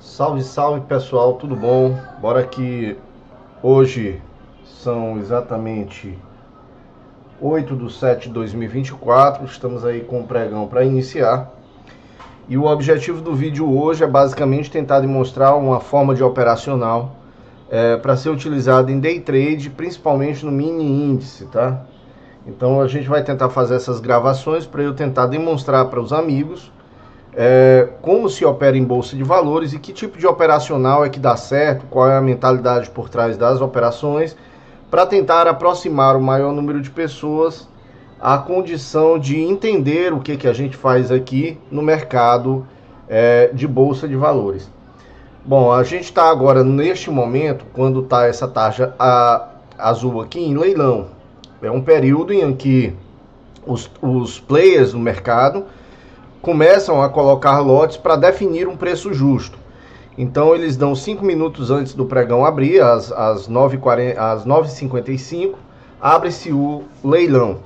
Salve, salve pessoal, tudo bom? Bora que hoje são exatamente 8/7/2024, estamos aí com o pregão para iniciar. E o objetivo do vídeo hoje é basicamente tentar demonstrar uma forma de operacional para ser utilizada em day trade, principalmente no mini índice, tá? Então a gente vai tentar fazer essas gravações para eu tentar demonstrar para os amigos como se opera em bolsa de valores e que tipo de operacional é que dá certo, qual é a mentalidade por trás das operações, para tentar aproximar o maior número de pessoas à condição de entender o que a gente faz aqui no mercado de bolsa de valores. Bom, a gente está agora neste momento, quando está essa taxa azul aqui em leilão. É um período em que os players no mercado começam a colocar lotes para definir um preço justo. Então eles dão 5 minutos antes do pregão abrir, às 9h55, abre-se o leilão.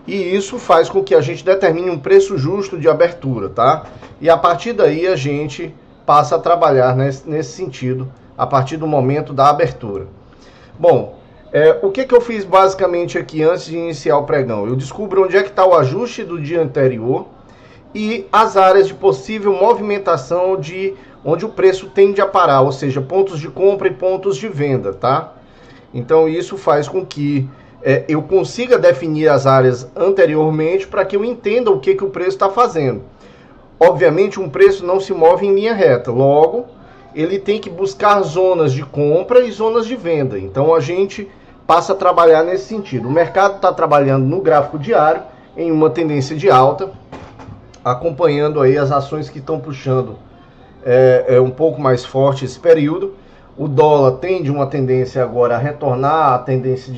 E isso faz com que a gente determine um preço justo de abertura, tá? E a partir daí a gente passa a trabalhar nesse sentido, a partir do momento da abertura. Bom, o que eu fiz basicamente aqui antes de iniciar o pregão? Eu descubro onde é que está o ajuste do dia anterior e as áreas de possível movimentação de onde o preço tende a parar, ou seja, pontos de compra e pontos de venda, tá? Então isso faz com que eu consiga definir as áreas anteriormente para que eu entenda o que o preço está fazendo. Obviamente um preço não se move em linha reta, logo ele tem que buscar zonas de compra e zonas de venda. Então a gente passa a trabalhar nesse sentido. O mercado está trabalhando no gráfico diário em uma tendência de alta, acompanhando aí as ações que estão puxando um pouco mais forte esse período. O dólar tende uma tendência agora a retornar à tendência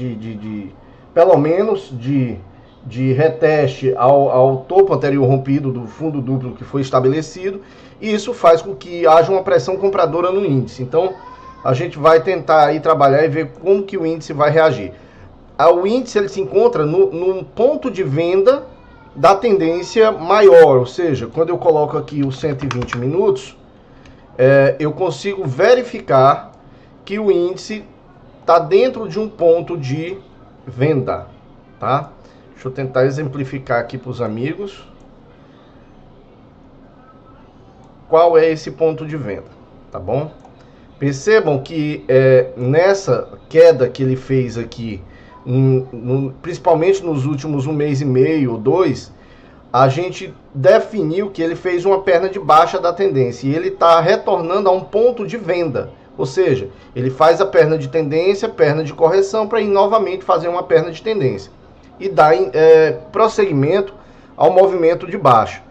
pelo menos de reteste ao topo anterior rompido do fundo duplo que foi estabelecido, e isso faz com que haja uma pressão compradora no índice. Então a gente vai tentar aí trabalhar e ver como que o índice vai reagir. O índice ele se encontra num ponto de venda da tendência maior, ou seja, quando eu coloco aqui os 120 minutos, eu consigo verificar que o índice está dentro de um ponto de venda, tá? Deixa eu tentar exemplificar aqui para os amigos qual é esse ponto de venda, tá bom? Percebam que nessa queda que ele fez aqui, principalmente nos últimos 1,5 mês ou 2, a gente definiu que ele fez uma perna de baixa da tendência e ele está retornando a um ponto de venda, ou seja, ele faz a perna de tendência, perna de correção, para ir novamente fazer uma perna de tendência e dar prosseguimento ao movimento de baixa.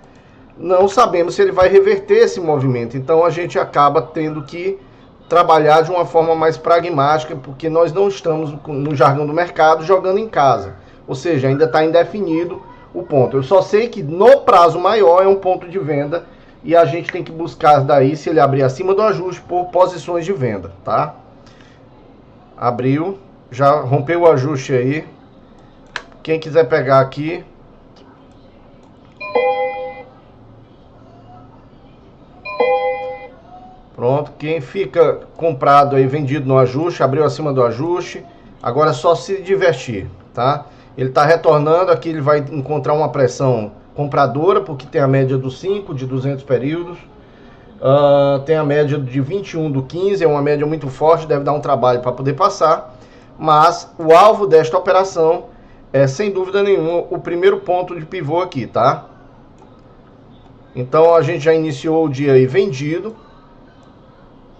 Não sabemos se ele vai reverter esse movimento, então a gente acaba tendo que trabalhar de uma forma mais pragmática, porque nós não estamos, no jargão do mercado, jogando em casa. Ou seja, ainda está indefinido o ponto. Eu só sei que no prazo maior é um ponto de venda e a gente tem que buscar daí, se ele abrir acima do ajuste, por posições de venda, tá? Abriu, já rompeu o ajuste aí. Quem quiser pegar aqui... Pronto, quem fica comprado aí, vendido no ajuste, abriu acima do ajuste, agora é só se divertir, tá? Ele está retornando, aqui ele vai encontrar uma pressão compradora, porque tem a média do 5, de 200 períodos, tem a média de 21 do 15, é uma média muito forte, deve dar um trabalho para poder passar, mas o alvo desta operação é, sem dúvida nenhuma, o primeiro ponto de pivô aqui, tá? Então a gente já iniciou o dia aí vendido.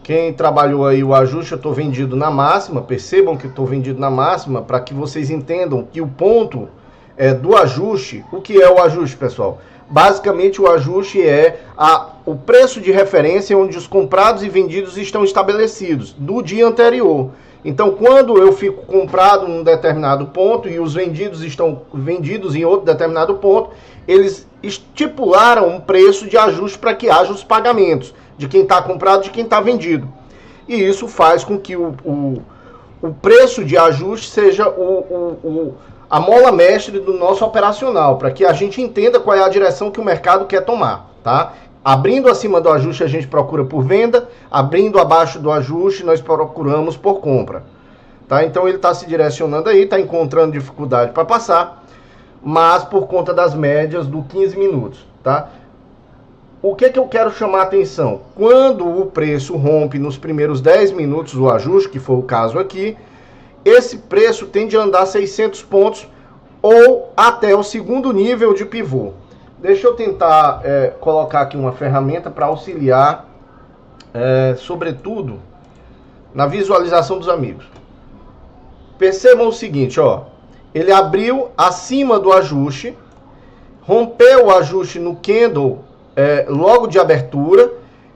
Quem trabalhou aí o ajuste, eu estou vendido na máxima. Percebam que eu estou vendido na máxima, para que vocês entendam que o ponto do ajuste, o que é o ajuste, pessoal? Basicamente o ajuste é o preço de referência onde os comprados e vendidos estão estabelecidos do dia anterior. Então quando eu fico comprado em um determinado ponto e os vendidos estão vendidos em outro determinado ponto, eles estipularam um preço de ajuste para que haja os pagamentos de quem está comprado e de quem está vendido. E isso faz com que o preço de ajuste seja a mola mestre do nosso operacional, para que a gente entenda qual é a direção que o mercado quer tomar, tá? Abrindo acima do ajuste, a gente procura por venda. Abrindo abaixo do ajuste, nós procuramos por compra. Tá? Então ele está se direcionando aí, está encontrando dificuldade para passar, mas por conta das médias do 15 minutos. Tá? O que eu quero chamar a atenção? Quando o preço rompe nos primeiros 10 minutos do ajuste, que foi o caso aqui, esse preço tende a andar 600 pontos ou até o segundo nível de pivô. Deixa eu tentar colocar aqui uma ferramenta para auxiliar, sobretudo, na visualização dos amigos. Percebam o seguinte, ó, ele abriu acima do ajuste, rompeu o ajuste no candle logo de abertura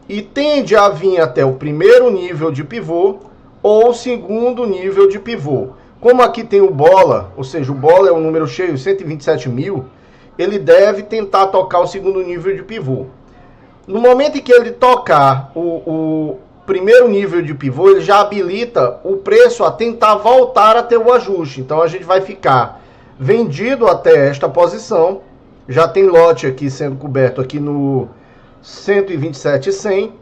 e tende a vir até o primeiro nível de pivô ou o segundo nível de pivô. Como aqui tem o bola, ou seja, o bola é um número cheio, 127 mil, ele deve tentar tocar o segundo nível de pivô. No momento em que ele tocar o primeiro nível de pivô, ele já habilita o preço a tentar voltar a ter o ajuste. Então a gente vai ficar vendido até esta posição. Já tem lote aqui sendo coberto aqui no 127,100.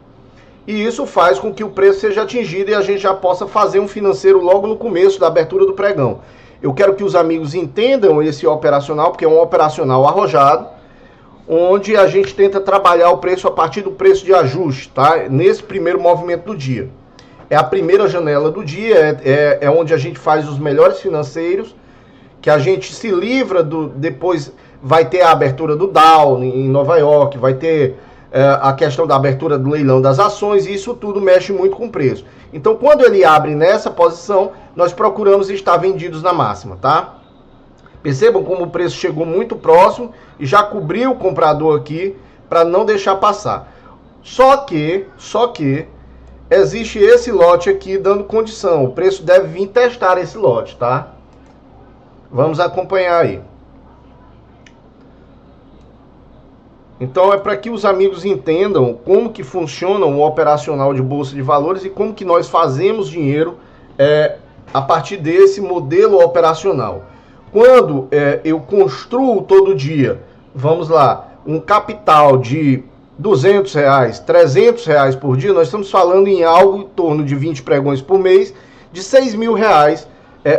E isso faz com que o preço seja atingido e a gente já possa fazer um financeiro logo no começo da abertura do pregão. Eu quero que os amigos entendam esse operacional, porque é um operacional arrojado, onde a gente tenta trabalhar o preço a partir do preço de ajuste, tá? Nesse primeiro movimento do dia. É a primeira janela do dia, é onde a gente faz os melhores financeiros, que a gente se livra depois vai ter a abertura do Dow em Nova York, vai ter a questão da abertura do leilão das ações, e isso tudo mexe muito com o preço. Então, quando ele abre nessa posição, nós procuramos estar vendidos na máxima, tá? Percebam como o preço chegou muito próximo e já cobriu o comprador aqui para não deixar passar. Só que existe esse lote aqui dando condição. O preço deve vir testar esse lote, tá? Vamos acompanhar aí. Então é para que os amigos entendam como que funciona o operacional de bolsa de valores e como que nós fazemos dinheiro a partir desse modelo operacional. Quando eu construo todo dia, vamos lá, um capital de R$200, R$300 por dia, nós estamos falando em algo em torno de 20 pregões por mês, de R$6.000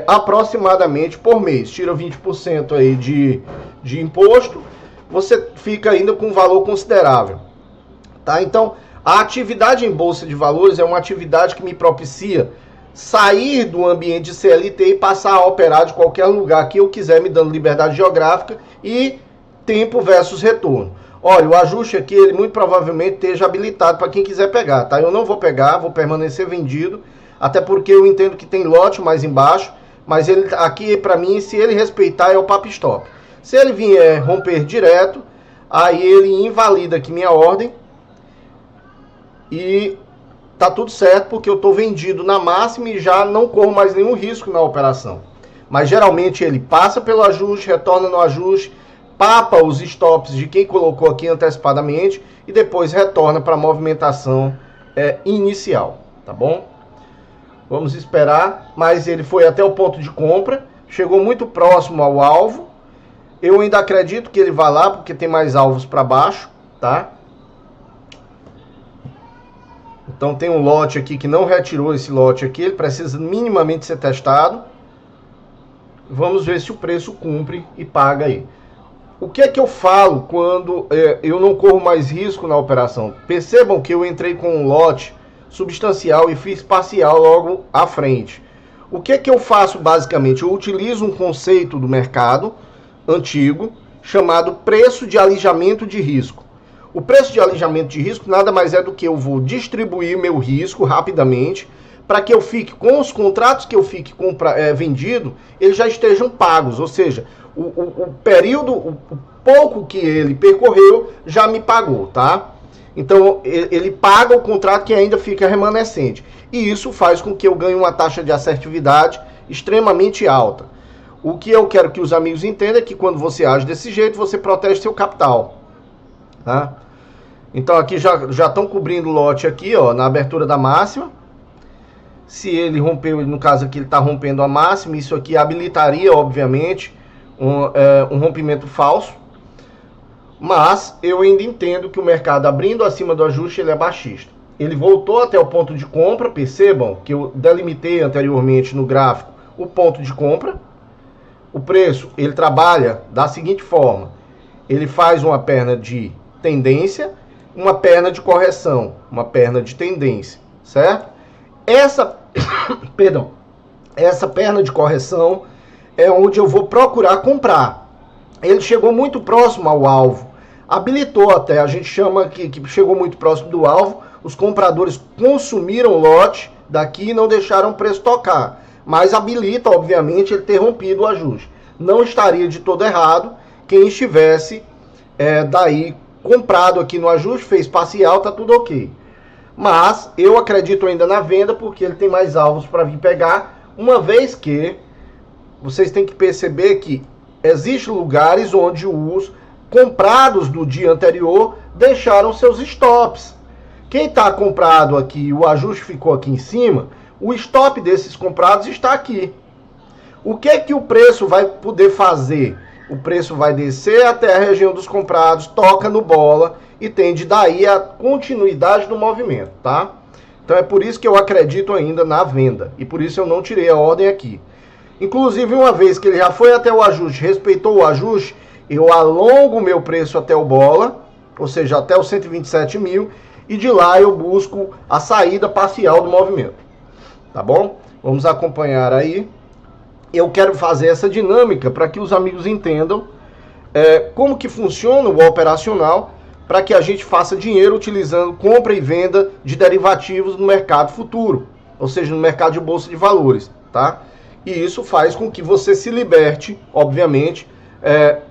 aproximadamente por mês. Tira 20% aí de imposto, você fica ainda com um valor considerável. Tá? Então, a atividade em bolsa de valores é uma atividade que me propicia sair do ambiente de CLT e passar a operar de qualquer lugar que eu quiser, me dando liberdade geográfica e tempo versus retorno. Olha, o ajuste aqui, ele muito provavelmente esteja habilitado para quem quiser pegar, tá? Eu não vou pegar, vou permanecer vendido, até porque eu entendo que tem lote mais embaixo, mas ele aqui, para mim, se ele respeitar, é o papo stop. Se ele vier romper direto, aí ele invalida aqui minha ordem e tá tudo certo, porque eu estou vendido na máxima e já não corro mais nenhum risco na operação. Mas geralmente ele passa pelo ajuste, retorna no ajuste, papa os stops de quem colocou aqui antecipadamente e depois retorna para a movimentação inicial, tá bom? Vamos esperar, mas ele foi até o ponto de compra, chegou muito próximo ao alvo. Eu ainda acredito que ele vai lá, porque tem mais alvos para baixo, tá? Então tem um lote aqui que não retirou esse lote aqui, ele precisa minimamente ser testado. Vamos ver se o preço cumpre e paga aí. O que é que eu falo quando eu não corro mais risco na operação? Percebam que eu entrei com um lote substancial e fiz parcial logo à frente. O que é que eu faço basicamente? Eu utilizo um conceito do mercado antigo chamado preço de alijamento de risco. O preço de alijamento de risco nada mais é do que eu vou distribuir meu risco rapidamente para que eu fique com os contratos que eu fique vendido, eles já estejam pagos, ou seja, o período, o pouco que ele percorreu já me pagou, tá? Então ele paga o contrato que ainda fica remanescente e isso faz com que eu ganhe uma taxa de assertividade extremamente alta. O que eu quero que os amigos entendam é que quando você age desse jeito, você protege seu capital, tá? Então aqui já estão cobrindo o lote aqui, ó, na abertura da máxima. Se ele rompeu, no caso aqui ele está rompendo a máxima, isso aqui habilitaria, obviamente, um rompimento falso. Mas eu ainda entendo que o mercado abrindo acima do ajuste, ele é baixista. Ele voltou até o ponto de compra, percebam que eu delimitei anteriormente no gráfico o ponto de compra. O preço, ele trabalha da seguinte forma: ele faz uma perna de tendência, uma perna de correção, uma perna de tendência, certo? Essa perna de correção é onde eu vou procurar comprar. Ele chegou muito próximo ao alvo, habilitou até, a gente chama que chegou muito próximo do alvo, os compradores consumiram o lote daqui e não deixaram o preço tocar, mas habilita, obviamente, ele ter rompido o ajuste. Não estaria de todo errado quem estivesse daí comprado aqui no ajuste, fez parcial, tá tudo ok. Mas eu acredito ainda na venda, porque ele tem mais alvos para vir pegar, uma vez que vocês têm que perceber que existem lugares onde os comprados do dia anterior deixaram seus stops. Quem está comprado aqui, o ajuste ficou aqui em cima, o stop desses comprados está aqui. O que o preço vai poder fazer? O preço vai descer até a região dos comprados, toca no bola e tende daí a continuidade do movimento, tá? Então é por isso que eu acredito ainda na venda e por isso eu não tirei a ordem aqui. Inclusive, uma vez que ele já foi até o ajuste, respeitou o ajuste, eu alongo o meu preço até o bola, ou seja, até os 127 mil, e de lá eu busco a saída parcial do movimento. Tá bom? Vamos acompanhar aí. Eu quero fazer essa dinâmica para que os amigos entendam como que funciona o operacional, para que a gente faça dinheiro utilizando compra e venda de derivativos no mercado futuro, ou seja, no mercado de bolsa de valores, tá? E isso faz com que você se liberte, obviamente,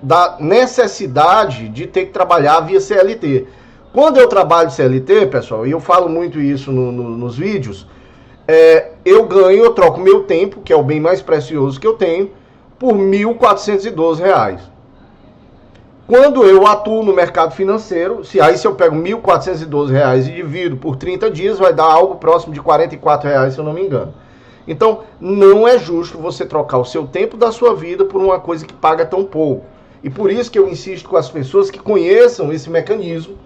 da necessidade de ter que trabalhar via CLT. Quando eu trabalho CLT, pessoal, e eu falo muito isso nos vídeos, eu troco meu tempo, que é o bem mais precioso que eu tenho, por R$ 1.412. Quando eu atuo no mercado financeiro, se eu pego R$ 1.412 e divido por 30 dias, vai dar algo próximo de R$ 44, se eu não me engano. Então, não é justo você trocar o seu tempo da sua vida por uma coisa que paga tão pouco. E por isso que eu insisto com as pessoas que conheçam esse mecanismo,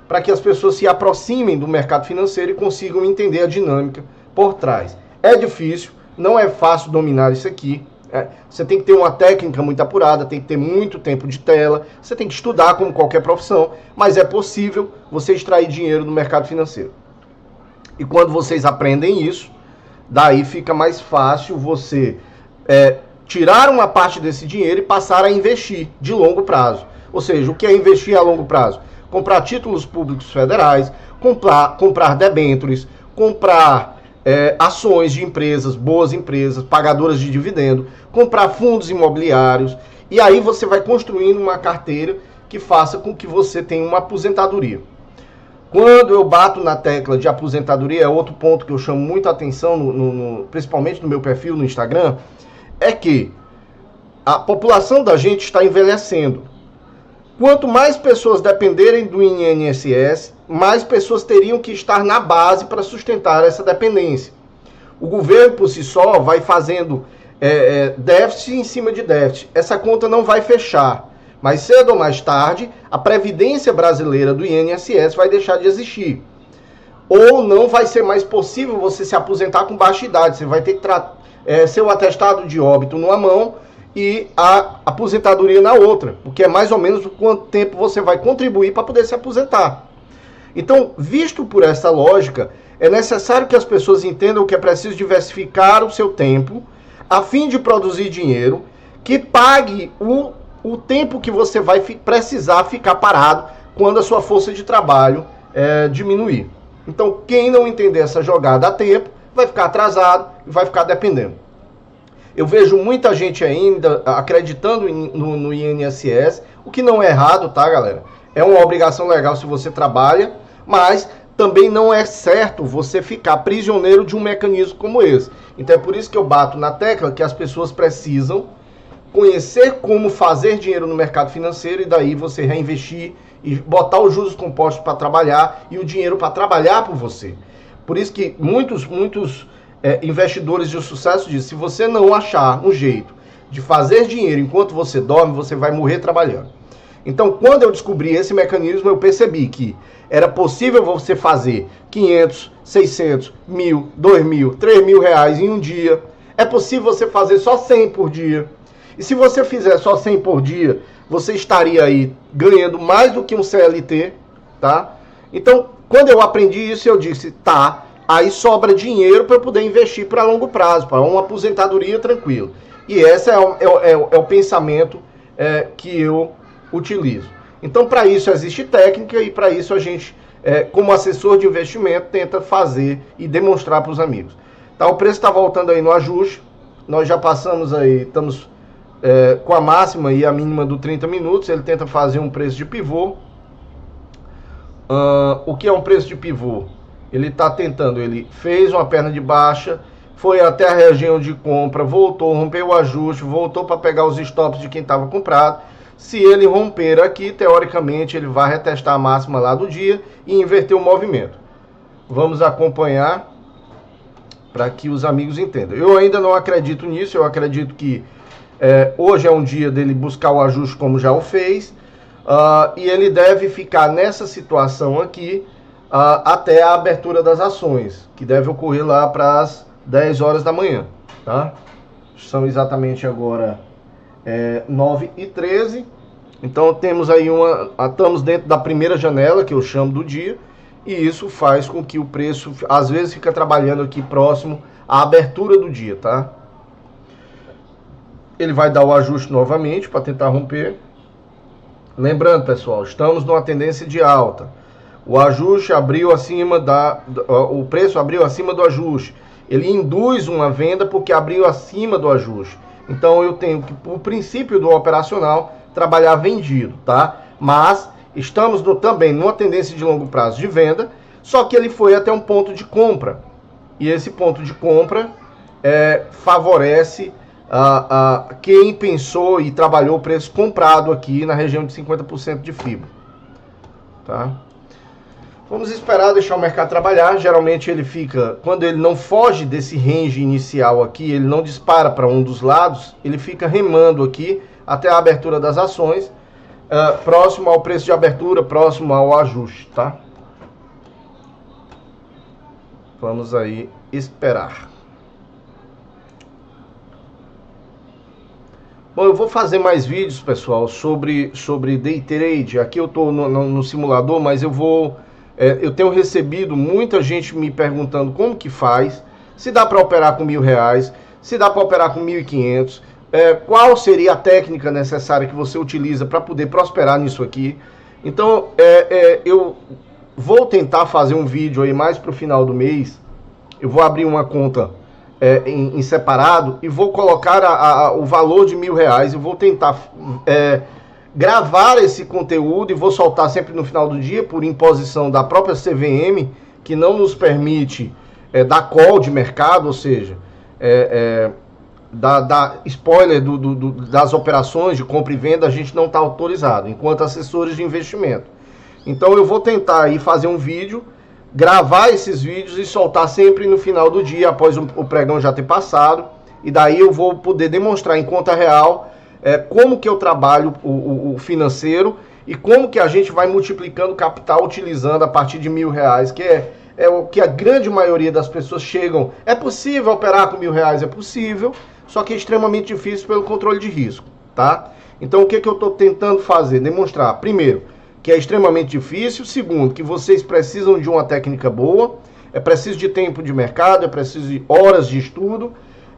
para que as pessoas se aproximem do mercado financeiro e consigam entender a dinâmica por trás. É difícil, não é fácil dominar isso aqui. Você tem que ter uma técnica muito apurada, tem que ter muito tempo de tela, você tem que estudar como qualquer profissão, mas é possível você extrair dinheiro do mercado financeiro. E quando vocês aprendem isso, daí fica mais fácil você tirar uma parte desse dinheiro e passar a investir de longo prazo. Ou seja, o que é investir a longo prazo? Comprar títulos públicos federais, comprar debêntures, comprar ações de empresas, boas empresas, pagadoras de dividendo, comprar fundos imobiliários, e aí você vai construindo uma carteira que faça com que você tenha uma aposentadoria. Quando eu bato na tecla de aposentadoria, é outro ponto que eu chamo muita atenção, principalmente no meu perfil no Instagram, é que a população da gente está envelhecendo. Quanto mais pessoas dependerem do INSS, mais pessoas teriam que estar na base para sustentar essa dependência. O governo, por si só, vai fazendo déficit em cima de déficit. Essa conta não vai fechar. Mas cedo ou mais tarde, a Previdência Brasileira do INSS vai deixar de existir. Ou não vai ser mais possível você se aposentar com baixa idade. Você vai ter que seu atestado de óbito numa mão e a aposentadoria na outra, porque é mais ou menos o quanto tempo você vai contribuir para poder se aposentar. Então, visto por essa lógica, é necessário que as pessoas entendam que é preciso diversificar o seu tempo a fim de produzir dinheiro que pague o tempo que você vai precisar ficar parado quando a sua força de trabalho diminuir. Então, quem não entender essa jogada a tempo, vai ficar atrasado e vai ficar dependendo. Eu vejo muita gente ainda acreditando no INSS, o que não é errado, tá, galera? É uma obrigação legal se você trabalha, mas também não é certo você ficar prisioneiro de um mecanismo como esse. Então é por isso que eu bato na tecla que as pessoas precisam conhecer como fazer dinheiro no mercado financeiro e daí você reinvestir e botar os juros compostos para trabalhar e o dinheiro para trabalhar por você. Por isso que muitos investidores de sucesso dizem, se você não achar um jeito de fazer dinheiro enquanto você dorme, você vai morrer trabalhando. Então, quando eu descobri esse mecanismo, eu percebi que era possível você fazer 500, 600, 1.000, 2.000, 3.000 reais em um dia. É possível você fazer só 100 por dia. E se você fizer só 100 por dia, você estaria aí ganhando mais do que um CLT, tá? Então, quando eu aprendi isso, eu disse, tá, aí sobra dinheiro para eu poder investir para longo prazo, para uma aposentadoria tranquila. E esse é o pensamento que eu utilizo. Então, para isso existe técnica e para isso a gente, como assessor de investimento, tenta fazer e demonstrar para os amigos. Tá, o preço está voltando aí no ajuste. Nós já passamos aí, estamos com a máxima e a mínima do 30 minutos. Ele tenta fazer um preço de pivô. O que é um preço de pivô? Ele está tentando, ele fez uma perna de baixa, foi até a região de compra, voltou, rompeu o ajuste, voltou para pegar os stops de quem estava comprado. Se ele romper aqui, teoricamente, ele vai retestar a máxima lá do dia e inverter o movimento. Vamos acompanhar para que os amigos entendam. Eu ainda não acredito nisso, eu acredito que hoje é um dia dele buscar o ajuste como já o fez, e ele deve ficar nessa situação aqui até a abertura das ações, que deve ocorrer lá para as 10 horas da manhã, tá? São exatamente agora 9h13, então temos aí estamos dentro da primeira janela, que eu chamo do dia, e isso faz com que o preço, às vezes, fica trabalhando aqui próximo à abertura do dia, tá? Ele vai dar o ajuste novamente para tentar romper. Lembrando, pessoal, estamos numa tendência de alta. O ajuste abriu acima o preço abriu acima do ajuste. Ele induz uma venda porque abriu acima do ajuste. Então eu tenho que, por princípio do operacional, trabalhar vendido, tá? Mas estamos também numa tendência de longo prazo de venda, só que ele foi até um ponto de compra. E esse ponto de compra favorece quem pensou e trabalhou o preço comprado aqui na região de 50% de fibra, tá? Vamos esperar deixar o mercado trabalhar. Geralmente ele fica, quando ele não foge desse range inicial aqui, ele não dispara para um dos lados, ele fica remando aqui até a abertura das ações, próximo ao preço de abertura, próximo ao ajuste, tá? Vamos aí esperar. Bom, eu vou fazer mais vídeos, pessoal, sobre day trade. Aqui eu estou no simulador, mas eu tenho recebido muita gente me perguntando como que faz, se dá para operar com R$1.000, se dá para operar com 1.500, qual seria a técnica necessária que você utiliza para poder prosperar nisso aqui. Então, eu vou tentar fazer um vídeo aí mais para o final do mês. Eu vou abrir uma conta em separado e vou colocar o valor de R$1.000 e vou tentar gravar esse conteúdo e vou soltar sempre no final do dia por imposição da própria CVM, que não nos permite dar call de mercado, ou seja, da spoiler das operações de compra e venda. A gente não está autorizado enquanto assessores de investimento. Então eu vou tentar aí fazer um vídeo, gravar esses vídeos e soltar sempre no final do dia, após o pregão já ter passado, e daí eu vou poder demonstrar em conta real como que eu trabalho o financeiro e como que a gente vai multiplicando capital utilizando a partir de R$1.000, que é o que a grande maioria das pessoas chegam. É possível operar com R$1.000? É possível, só que é extremamente difícil pelo controle de risco, tá? Então o que eu estou tentando fazer? Demonstrar, primeiro, que é extremamente difícil. Segundo, que vocês precisam de uma técnica boa, é preciso de tempo de mercado, é preciso de horas de estudo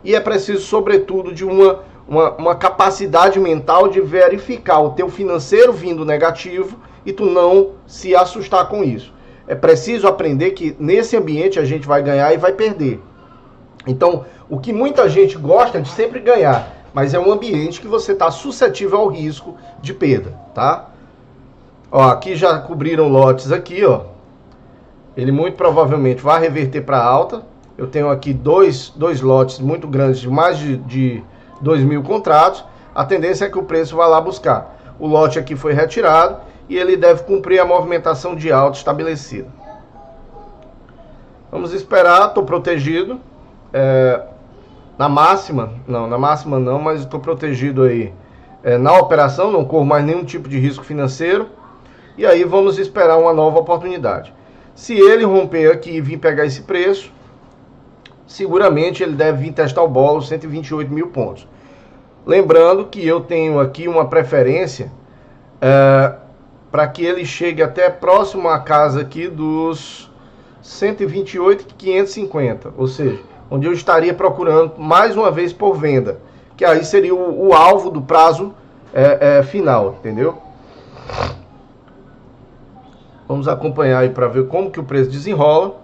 e é preciso, sobretudo, de uma capacidade mental de verificar o teu financeiro vindo negativo e tu não se assustar com isso. É preciso aprender que nesse ambiente a gente vai ganhar e vai perder. Então, o que muita gente gosta é de sempre ganhar, mas é um ambiente que você está suscetível ao risco de perda, tá? Ó, aqui já cobriram lotes aqui, ó. Ele muito provavelmente vai reverter para alta. Eu tenho aqui dois lotes muito grandes, de mais de 2.000 contratos. A tendência é que o preço vá lá buscar. O lote aqui foi retirado e ele deve cumprir a movimentação de alta estabelecida. Vamos esperar, estou protegido. Na máxima não, mas estou protegido aí na operação, não corro mais nenhum tipo de risco financeiro, e aí vamos esperar uma nova oportunidade. Se ele romper aqui e vir pegar esse preço, seguramente ele deve vir testar o bolo, 128 mil pontos. Lembrando que eu tenho aqui uma preferência para que ele chegue até próximo à casa aqui dos 128.550, ou seja, onde eu estaria procurando mais uma vez por venda, que aí seria o alvo do prazo final, entendeu? Vamos acompanhar aí para ver como que o preço desenrola.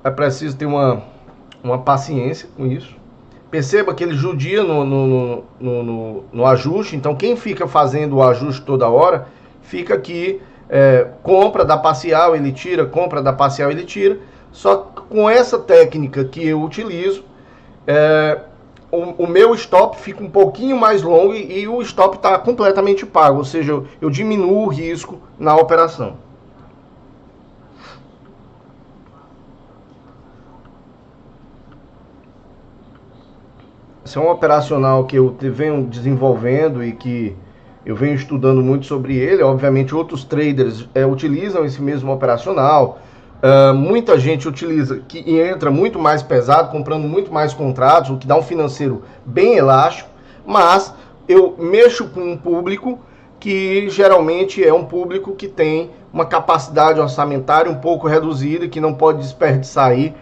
É preciso ter uma paciência com isso. Perceba que ele judia no ajuste, então quem fica fazendo o ajuste toda hora, fica aqui, compra da parcial, ele tira, compra da parcial, ele tira. Só que com essa técnica que eu utilizo, o meu stop fica um pouquinho mais longo e o stop está completamente pago, ou seja, eu diminuo o risco na operação. Esse é um operacional que eu venho desenvolvendo e que eu venho estudando muito sobre ele. Obviamente outros traders utilizam esse mesmo operacional. Muita gente utiliza e entra muito mais pesado, comprando muito mais contratos, o que dá um financeiro bem elástico, mas eu mexo com um público que geralmente é um público que tem uma capacidade orçamentária um pouco reduzida, que não pode desperdiçar aí,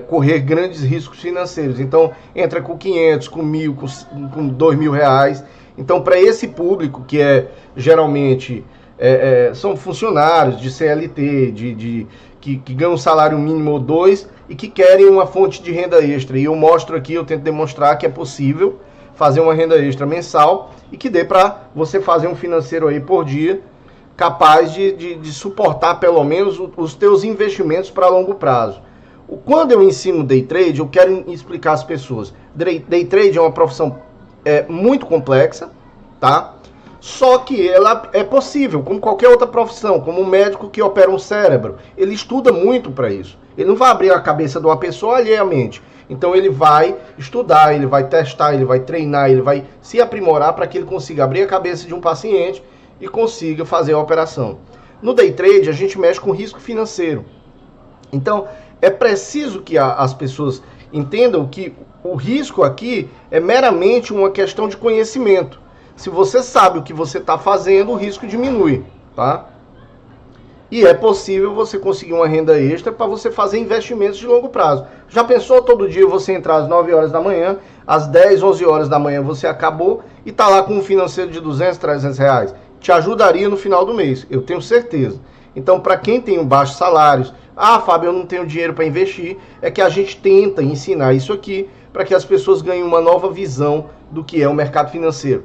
correr grandes riscos financeiros. Então entra com 500, com 1.000, com 2.000 reais. Então para esse público que geralmente são funcionários de CLT, que ganham um salário mínimo ou 2 e que querem uma fonte de renda extra. E eu mostro aqui, eu tento demonstrar que é possível fazer uma renda extra mensal e que dê para você fazer um financeiro aí por dia capaz de suportar pelo menos os teus investimentos para longo prazo. Quando eu ensino day trade, eu quero explicar às pessoas. Day trade é uma profissão muito complexa, tá? Só que ela é possível, como qualquer outra profissão, como um médico que opera um cérebro. Ele estuda muito para isso. Ele não vai abrir a cabeça de uma pessoa alheiamente. Então ele vai estudar, ele vai testar, ele vai treinar, ele vai se aprimorar para que ele consiga abrir a cabeça de um paciente e consiga fazer a operação. No day trade, a gente mexe com risco financeiro. Então, é preciso que as pessoas entendam que o risco aqui é meramente uma questão de conhecimento. Se você sabe o que você está fazendo, o risco diminui, tá? E é possível você conseguir uma renda extra para você fazer investimentos de longo prazo. Já pensou todo dia você entrar às 9 horas da manhã, às 10, 11 horas da manhã você acabou e está lá com um financeiro de 200, 300 reais? Te ajudaria no final do mês, eu tenho certeza. Então, para quem tem baixos salários, Fábio, eu não tenho dinheiro para investir, é que a gente tenta ensinar isso aqui para que as pessoas ganhem uma nova visão do que é o mercado financeiro.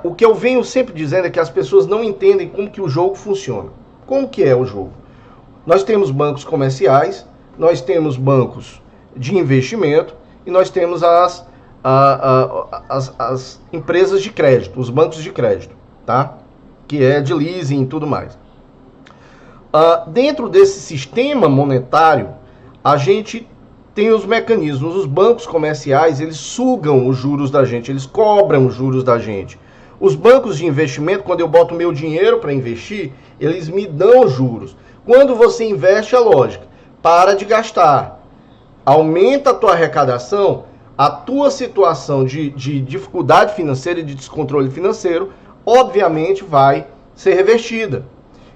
O que eu venho sempre dizendo é que as pessoas não entendem como que o jogo funciona. Como que é o jogo? Nós temos bancos comerciais, nós temos bancos de investimento e nós temos as empresas de crédito, os bancos de crédito, tá? Que é de leasing e tudo mais. Dentro desse sistema monetário, a gente tem os mecanismos. Os bancos comerciais, eles sugam os juros da gente, eles cobram os juros da gente. Os bancos de investimento, quando eu boto meu dinheiro para investir, eles me dão juros. Quando você investe, é lógico, para de gastar, aumenta a tua arrecadação, a tua situação de dificuldade financeira e de descontrole financeiro, obviamente vai ser revertida.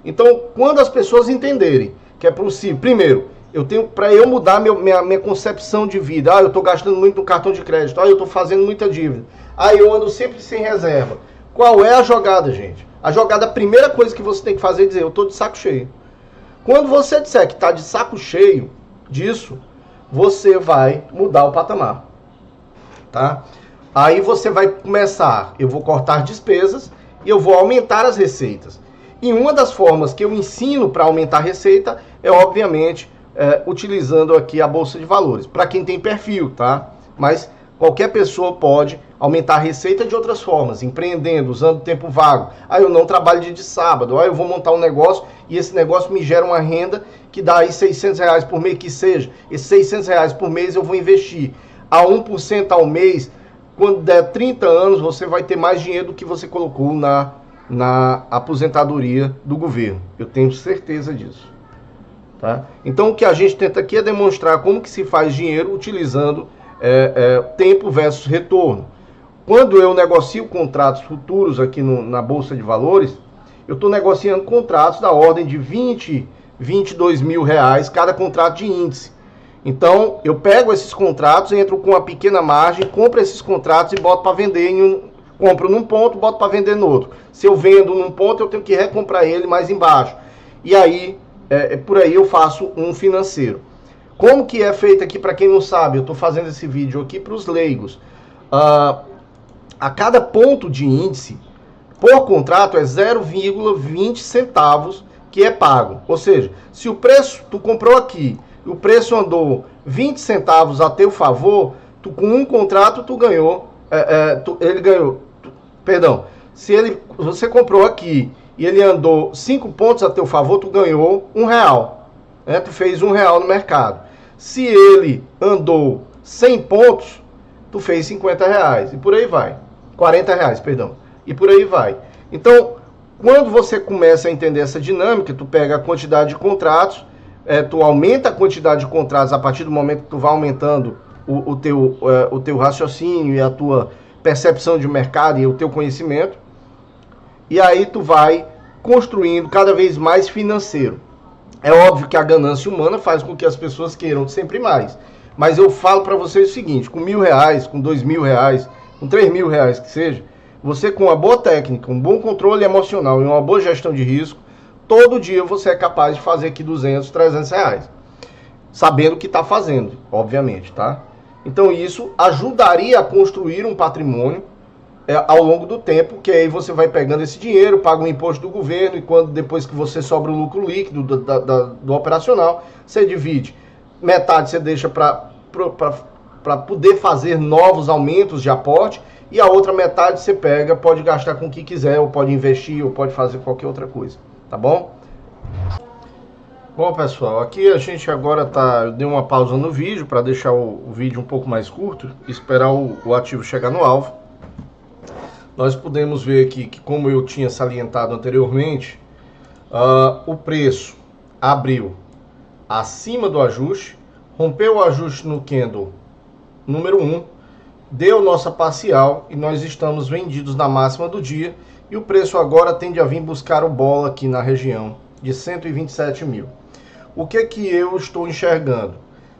Então, quando as pessoas entenderem que é possível, primeiro, para eu mudar minha concepção de vida, eu estou gastando muito no cartão de crédito, eu estou fazendo muita dívida, eu ando sempre sem reserva. Qual é a jogada, gente? A jogada, a primeira coisa que você tem que fazer é dizer, eu estou de saco cheio. Quando você disser que está de saco cheio disso, você vai mudar o patamar, tá? Aí você vai começar, eu vou cortar despesas e eu vou aumentar as receitas. E uma das formas que eu ensino para aumentar a receita é, obviamente, utilizando aqui a Bolsa de Valores. Para quem tem perfil, tá? Mas qualquer pessoa pode aumentar a receita de outras formas, empreendendo, usando tempo vago. Eu não trabalho dia de sábado, eu vou montar um negócio e esse negócio me gera uma renda que dá aí 600 reais por mês que seja. Esses 600 reais por mês eu vou investir a 1% ao mês, quando der 30 anos, você vai ter mais dinheiro do que você colocou na aposentadoria do governo. Eu tenho certeza disso. Tá? Então, o que a gente tenta aqui é demonstrar como que se faz dinheiro utilizando tempo versus retorno. Quando eu negocio contratos futuros aqui na Bolsa de Valores, eu estou negociando contratos da ordem de 20, 22 mil reais cada contrato de índice. Então, eu pego esses contratos, entro com uma pequena margem, compro esses contratos e boto para vender compro num ponto, boto para vender no outro. Se eu vendo num ponto, eu tenho que recomprar ele mais embaixo. E aí, por aí eu faço um financeiro. Como que é feito aqui, para quem não sabe? Eu estou fazendo esse vídeo aqui para os leigos. A cada ponto de índice, por contrato, é 0,20 centavos que é pago. Ou seja, se o preço, tu comprou aqui, o preço andou 20 centavos a teu favor, tu com um contrato tu ganhou, ele ganhou, perdão, se você comprou aqui e ele andou 5 pontos a teu favor, tu ganhou R$1, tu fez R$1 no mercado. Se ele andou 100 pontos, tu fez R$50, e por aí vai, R$40, perdão, e por aí vai. Então, quando você começa a entender essa dinâmica, tu pega a quantidade de contratos, tu aumenta a quantidade de contratos a partir do momento que tu vai aumentando o teu raciocínio e a tua percepção de mercado e o teu conhecimento, e aí tu vai construindo cada vez mais financeiro. É óbvio que a ganância humana faz com que as pessoas queiram sempre mais, mas eu falo para vocês o seguinte: com R$1.000, com R$2.000, com R$3.000 que seja, você com uma boa técnica, um bom controle emocional e uma boa gestão de risco, todo dia você é capaz de fazer aqui R$200, R$300, sabendo o que está fazendo, obviamente, tá? Então isso ajudaria a construir um patrimônio ao longo do tempo, que aí você vai pegando esse dinheiro, paga o imposto do governo, e depois que você sobra o lucro líquido do operacional, você divide. Metade você deixa para poder fazer novos aumentos de aporte, e a outra metade você pega, pode gastar com o que quiser, ou pode investir, ou pode fazer qualquer outra coisa. Tá bom? Bom, pessoal, aqui a gente agora eu dei uma pausa no vídeo para deixar o vídeo um pouco mais curto, esperar o ativo chegar no alvo. Nós podemos ver aqui que, como eu tinha salientado anteriormente, o preço abriu acima do ajuste, rompeu o ajuste no candle número 1, deu nossa parcial e nós estamos vendidos na máxima do dia, e o preço agora tende a vir buscar o bola aqui na região de 127 mil. O que eu estou enxergando?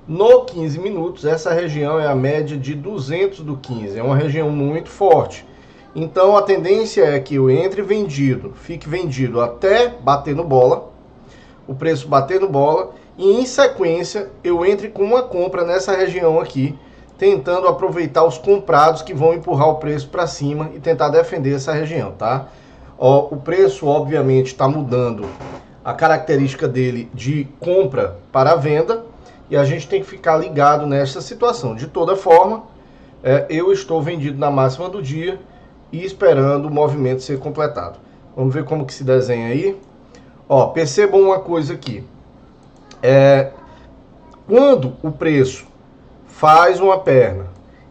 No 15 minutos, essa região é a média de 200 do 15, é uma região muito forte. Então a tendência é que eu entre vendido, fique vendido até bater no bola, o preço bater no bola, e em sequência eu entre com uma compra nessa região aqui, tentando aproveitar os comprados que vão empurrar o preço para cima e tentar defender essa região, tá? O preço obviamente está mudando a característica dele de compra para venda, e a gente tem que ficar ligado nessa situação. De toda forma, eu estou vendido na máxima do dia e esperando o movimento ser completado. Vamos ver como que se desenha aí. Percebam uma coisa aqui. Quando o preço faz uma perna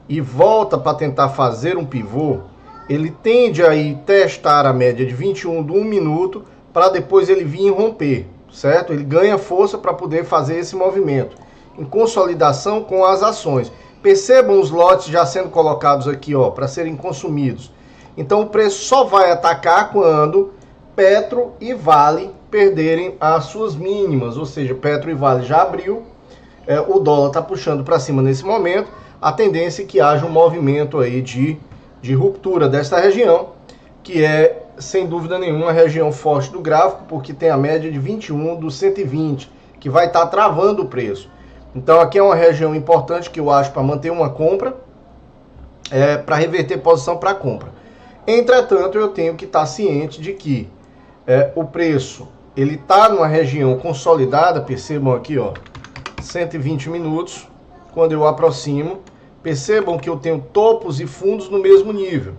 e volta para tentar fazer um pivô, ele tende a ir testar a média de 21 do 1 minuto para depois ele vir romper, certo? Ele ganha força para poder fazer esse movimento em consolidação com as ações. Percebam os lotes já sendo colocados aqui, para serem consumidos. Então o preço só vai atacar quando Petro e Vale perderem as suas mínimas, ou seja, Petro e Vale já abriu, o dólar está puxando para cima nesse momento, a tendência é que haja um movimento aí de ruptura desta região, que é, sem dúvida nenhuma, a região forte do gráfico, porque tem a média de 21 do 120, que vai estar travando o preço. Então aqui é uma região importante que eu acho para manter uma compra, para reverter posição para compra. Entretanto, eu tenho que estar ciente de que o preço ele está numa região consolidada. Percebam aqui, 120 minutos, quando eu aproximo, percebam que eu tenho topos e fundos no mesmo nível.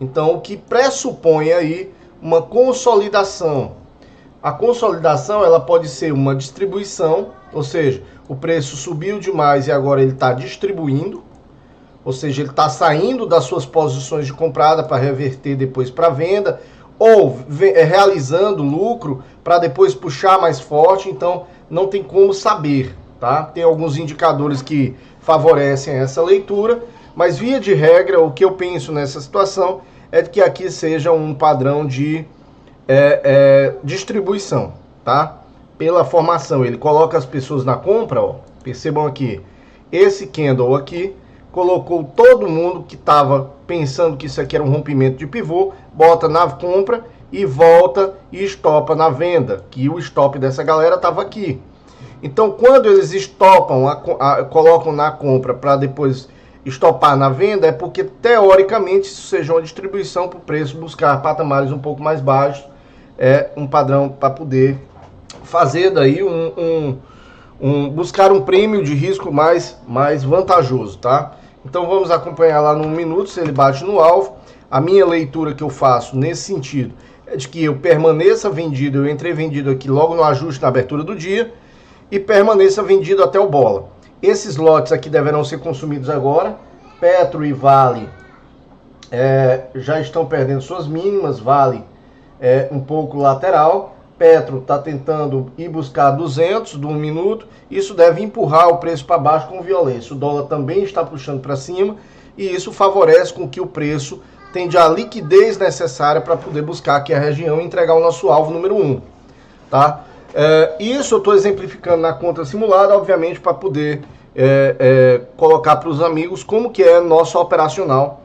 Então, o que pressupõe aí uma consolidação. A consolidação ela pode ser uma distribuição, ou seja, o preço subiu demais e agora ele está distribuindo. ou seja, ele está saindo das suas posições de comprada para reverter depois para venda, ou realizando lucro para depois puxar mais forte, então não tem como saber, tá? Tem alguns indicadores que favorecem essa leitura, mas via de regra, o que eu penso nessa situação é que aqui seja um padrão de distribuição, tá? Pela formação, ele coloca as pessoas na compra, ó, percebam aqui, esse candle aqui colocou todo mundo que estava pensando que isso aqui era um rompimento de pivô, bota na compra e volta e estopa na venda, que o stop dessa galera estava aqui. Então, quando eles estopam, colocam na compra para depois estopar na venda, é porque, teoricamente, isso seja uma distribuição para o preço buscar patamares um pouco mais baixos, é um padrão para poder fazer daí buscar um prêmio de risco mais vantajoso, tá? Então vamos acompanhar lá no 1 minuto se ele bate no alvo. A minha leitura que eu faço nesse sentido é de que eu permaneça vendido, eu entrei vendido aqui logo no ajuste na abertura do dia e permaneça vendido até o bola. Esses lotes aqui deverão ser consumidos agora. Petro e Vale já estão perdendo suas mínimas, Vale um pouco lateral. Petro está tentando ir buscar 200 do 1 minuto, isso deve empurrar o preço para baixo com violência. O dólar também está puxando para cima e isso favorece com que o preço tenha a liquidez necessária para poder buscar aqui a região e entregar o nosso alvo número 1. Tá? Isso eu estou exemplificando na conta simulada, obviamente, para poder colocar para os amigos como que é nosso operacional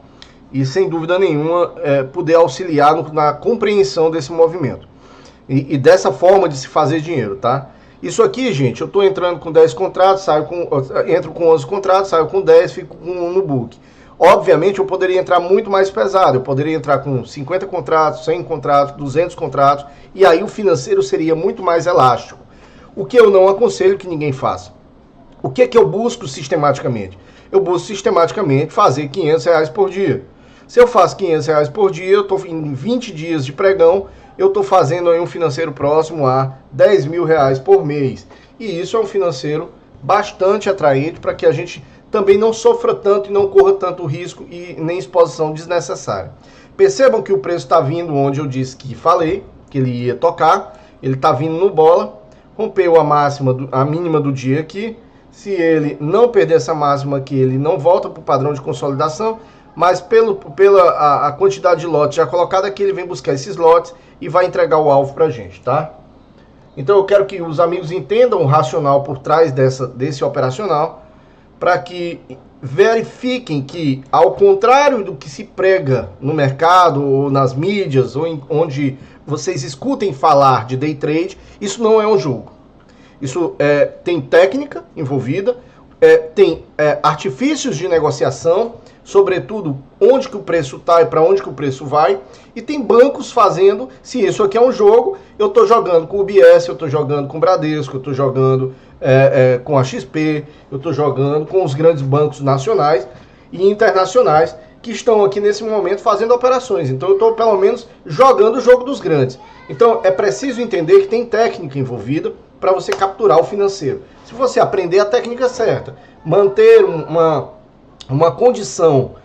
e, sem dúvida nenhuma, poder auxiliar na compreensão desse movimento. E dessa forma de se fazer dinheiro, tá? Isso aqui, gente, eu estou entrando com 10 contratos, entro com 11 contratos, saio com 10, fico com 1 no book. Obviamente, eu poderia entrar muito mais pesado, eu poderia entrar com 50 contratos, 100 contratos, 200 contratos, e aí o financeiro seria muito mais elástico. O que eu não aconselho que ninguém faça. O que eu busco sistematicamente? Eu busco sistematicamente fazer R$500 por dia. Se eu faço R$500 por dia, eu estou em 20 dias de pregão, eu estou fazendo aí um financeiro próximo a R$10.000 por mês. E isso é um financeiro bastante atraente para que a gente também não sofra tanto e não corra tanto risco e nem exposição desnecessária. Percebam que o preço está vindo onde eu disse que falei, que ele ia tocar. Ele está vindo no bola, rompeu a mínima do dia aqui. Se ele não perder essa máxima aqui, ele não volta para o padrão de consolidação, mas pela quantidade de lotes já colocada aqui, ele vem buscar esses lotes e vai entregar o alvo para a gente, tá? Então eu quero que os amigos entendam o racional por trás desse operacional, para que verifiquem que, ao contrário do que se prega no mercado, ou nas mídias, ou onde vocês escutem falar de day trade, isso não é um jogo. Isso tem técnica envolvida, tem artifícios de negociação, sobretudo onde que o preço está e para onde que o preço vai, e tem bancos fazendo, se isso aqui é um jogo, eu estou jogando com o UBS, eu estou jogando com o Bradesco, eu estou jogando com a XP, eu estou jogando com os grandes bancos nacionais e internacionais que estão aqui nesse momento fazendo operações. Então eu estou pelo menos jogando o jogo dos grandes. Então é preciso entender que tem técnica envolvida para você capturar o financeiro. Se você aprender a técnica certa, manter uma condição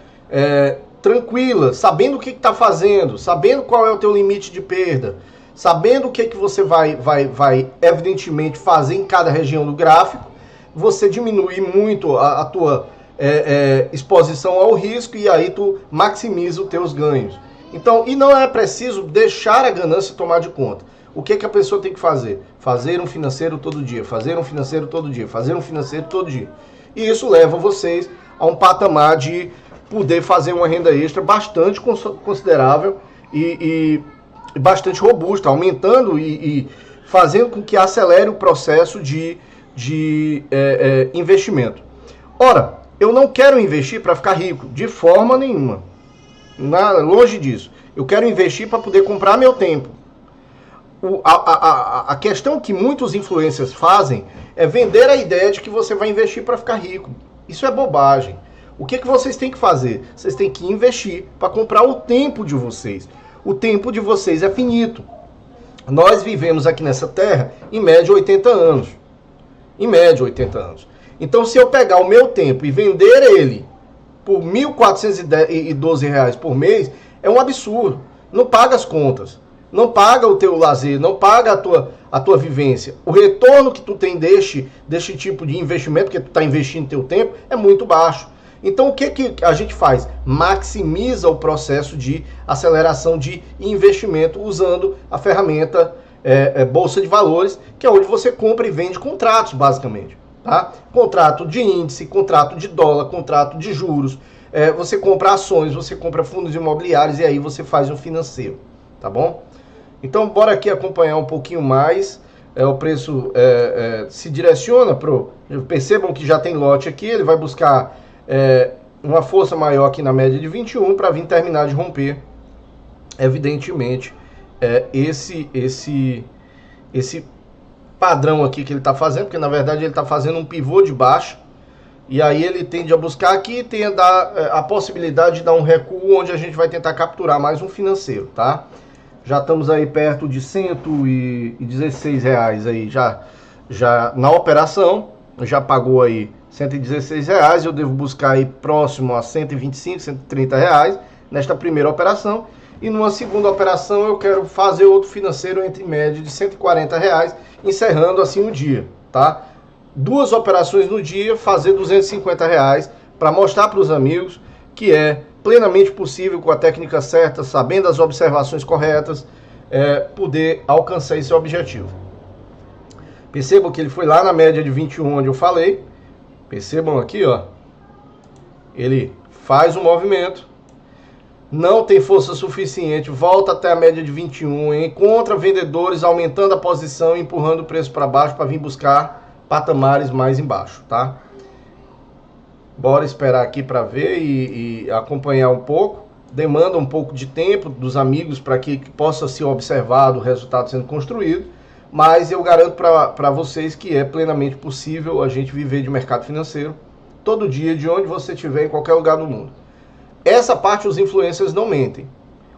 tranquila, sabendo o que está fazendo, sabendo qual é o teu limite de perda, sabendo o que você vai evidentemente fazer em cada região do gráfico, você diminui muito a tua exposição ao risco e aí tu maximiza os teus ganhos. Então, e não é preciso deixar a ganância tomar de conta. O que a pessoa tem que fazer? Fazer um financeiro todo dia, fazer um financeiro todo dia, fazer um financeiro todo dia. E isso leva vocês a um patamar de poder fazer uma renda extra bastante considerável e bastante robusta, aumentando e fazendo com que acelere o processo de investimento. Ora, eu não quero investir para ficar rico, de forma nenhuma. Longe disso. Eu quero investir para poder comprar meu tempo. A questão que muitos influencers fazem é vender a ideia de que você vai investir para ficar rico. Isso é bobagem. O que vocês têm que fazer? Vocês têm que investir para comprar o tempo de vocês. O tempo de vocês é finito. Nós vivemos aqui nessa terra, em média, 80 anos. Em média, 80 anos. Então, se eu pegar o meu tempo e vender ele por R$ 1.412 por mês é um absurdo. Não paga as contas, não paga o teu lazer, não paga a tua vivência. O retorno que tu tem deste tipo de investimento, que tu está investindo teu tempo, é muito baixo. Então o que a gente faz? Maximiza o processo de aceleração de investimento usando a ferramenta Bolsa de Valores, que é onde você compra e vende contratos, basicamente. Tá? Contrato de índice, contrato de dólar, contrato de juros. Você compra ações, você compra fundos imobiliários e aí você faz um financeiro. Tá bom? Então bora aqui acompanhar um pouquinho mais. O preço se direciona pro... Percebam que já tem lote aqui, ele vai buscar uma força maior aqui na média de 21 para vir terminar de romper, evidentemente, esse padrão aqui que ele está fazendo, porque na verdade ele está fazendo um pivô de baixo, e aí ele tende a buscar aqui e tem a possibilidade de dar um recuo, onde a gente vai tentar capturar mais um financeiro, tá? Já estamos aí perto de R$116 aí, já na operação, já pagou aí R$116, eu devo buscar aí próximo a R$125, R$130 nesta primeira operação. E numa segunda operação eu quero fazer outro financeiro entre média de R$140, encerrando assim o dia, tá? 2 operações no dia, fazer R$250 para mostrar para os amigos que é plenamente possível, com a técnica certa, sabendo as observações corretas, poder alcançar esse objetivo. Percebam que ele foi lá na média de 21, onde eu falei. Percebam aqui, ó. Ele faz um movimento, não tem força suficiente, volta até a média de 21, encontra vendedores aumentando a posição e empurrando o preço para baixo para vir buscar patamares mais embaixo, tá? Bora esperar aqui para ver e acompanhar um pouco. Demanda um pouco de tempo dos amigos para que possa ser observado o resultado sendo construído. Mas eu garanto para vocês que é plenamente possível a gente viver de mercado financeiro todo dia, de onde você estiver, em qualquer lugar do mundo. Essa parte os influencers não mentem.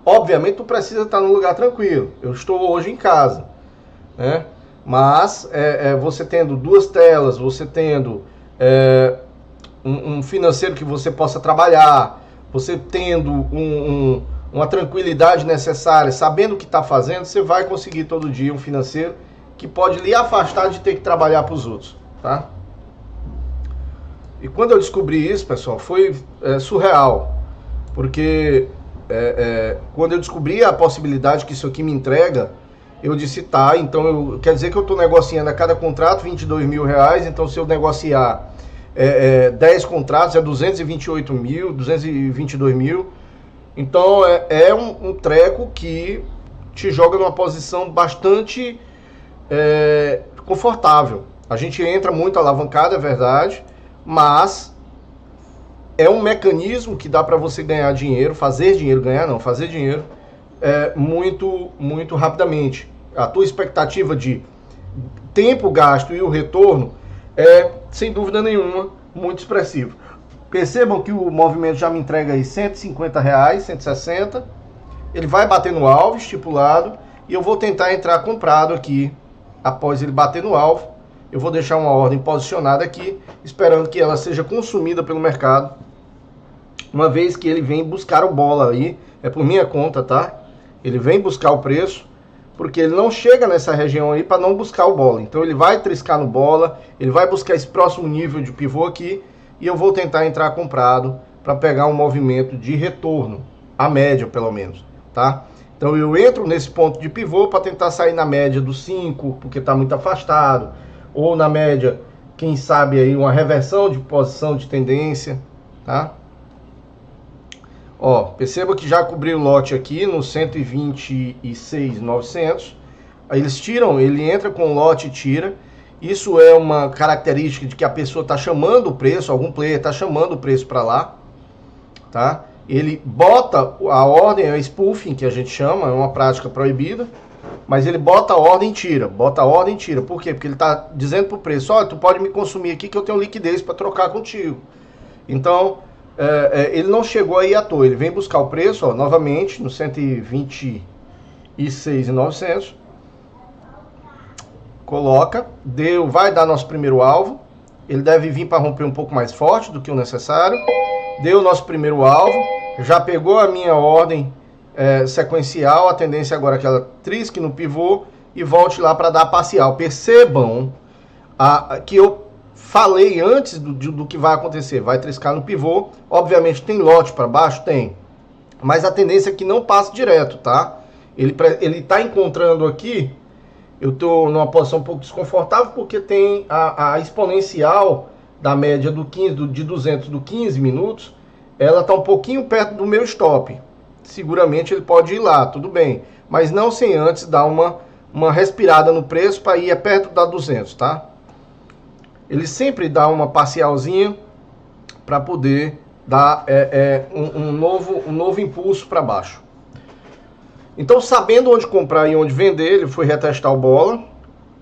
Obviamente tu precisa estar num lugar tranquilo. Eu estou hoje em casa, né? Mas você tendo 2 telas, você tendo um financeiro que você possa trabalhar, você tendo uma tranquilidade necessária, sabendo o que está fazendo, você vai conseguir todo dia um financeiro que pode lhe afastar de ter que trabalhar para os outros, tá? E quando eu descobri isso, pessoal, foi surreal, porque quando eu descobri a possibilidade que isso aqui me entrega, eu disse, tá, então quer dizer que eu estou negociando a cada contrato R$22 mil, então se eu negociar 10 contratos é 228 mil, 222 mil. Então é um treco que te joga numa posição bastante confortável. A gente entra muito alavancado, é verdade, mas é um mecanismo que dá para você ganhar dinheiro, fazer dinheiro, fazer dinheiro muito, muito rapidamente. A tua expectativa de tempo gasto e o retorno é, sem dúvida nenhuma, muito expressivo. Percebam que o movimento já me entrega aí R$150, 160. Ele vai bater no alvo estipulado e eu vou tentar entrar comprado aqui. Após ele bater no alvo, eu vou deixar uma ordem posicionada aqui, esperando que ela seja consumida pelo mercado. Uma vez que ele vem buscar o bola aí, é por minha conta, tá? Ele vem buscar o preço, porque ele não chega nessa região aí para não buscar o bola. Então ele vai triscar no bola, ele vai buscar esse próximo nível de pivô aqui, e eu vou tentar entrar comprado para pegar um movimento de retorno, a média pelo menos, tá? Então eu entro nesse ponto de pivô para tentar sair na média do 5, porque está muito afastado, ou na média, quem sabe aí uma reversão de posição de tendência, tá? Ó, perceba que já cobriu o lote aqui no 126.900. Aí eles tiram, ele entra com o lote e tira. Isso é uma característica de que a pessoa está chamando o preço, algum player está chamando o preço para lá, tá? Ele bota a ordem, é spoofing que a gente chama, é uma prática proibida, mas ele bota a ordem e tira, Por quê? Porque ele está dizendo para o preço, olha, tu pode me consumir aqui que eu tenho liquidez para trocar contigo. Então, ele não chegou aí à toa, ele vem buscar o preço, ó, novamente, no 126.900. Coloca, vai dar nosso primeiro alvo. Ele deve vir para romper um pouco mais forte do que o necessário. deu o nosso primeiro alvo, já pegou a minha ordem sequencial, a tendência agora é que ela trisque no pivô e volte lá para dar parcial. Percebam que eu falei antes do que vai acontecer. Vai triscar no pivô, obviamente tem lote para baixo? Tem, mas a tendência é que não passe direto, tá? Ele está encontrando aqui, eu estou numa posição um pouco desconfortável porque tem a exponencial da média de 200 do 15 minutos, ela está um pouquinho perto do meu stop. Seguramente ele pode ir lá, tudo bem, mas não sem antes dar uma respirada no preço para ir perto da 200, tá? Ele sempre dá uma parcialzinha para poder dar um novo impulso para baixo. Então, sabendo onde comprar e onde vender, ele foi retestar o bola.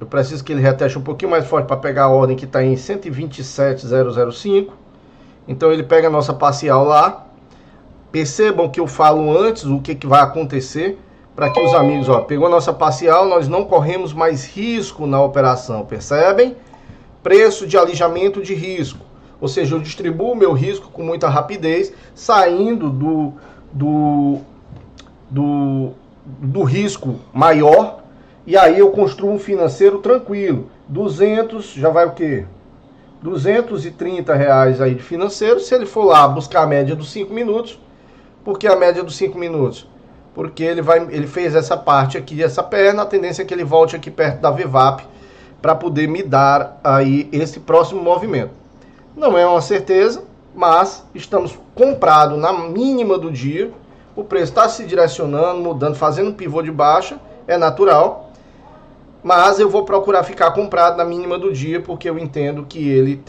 Eu preciso que ele reteste um pouquinho mais forte para pegar a ordem que está em 127,005. Então ele pega a nossa parcial lá. Percebam que eu falo antes o que vai acontecer, para que os amigos, pegou a nossa parcial, nós não corremos mais risco na operação, percebem? Preço de alijamento de risco. Ou seja, eu distribuo o meu risco com muita rapidez, saindo do risco maior, e aí eu construo um financeiro tranquilo. 200, já vai o quê? R$230 aí de financeiro, se ele for lá buscar a média dos 5 minutos. Por que a média dos 5 minutos? Porque ele fez essa parte aqui, essa perna, a tendência é que ele volte aqui perto da VWAP para poder me dar aí esse próximo movimento. Não é uma certeza, mas estamos comprados na mínima do dia. O preço está se direcionando, mudando, fazendo um pivô de baixa, é natural. Mas eu vou procurar ficar comprado na mínima do dia, porque eu entendo que ele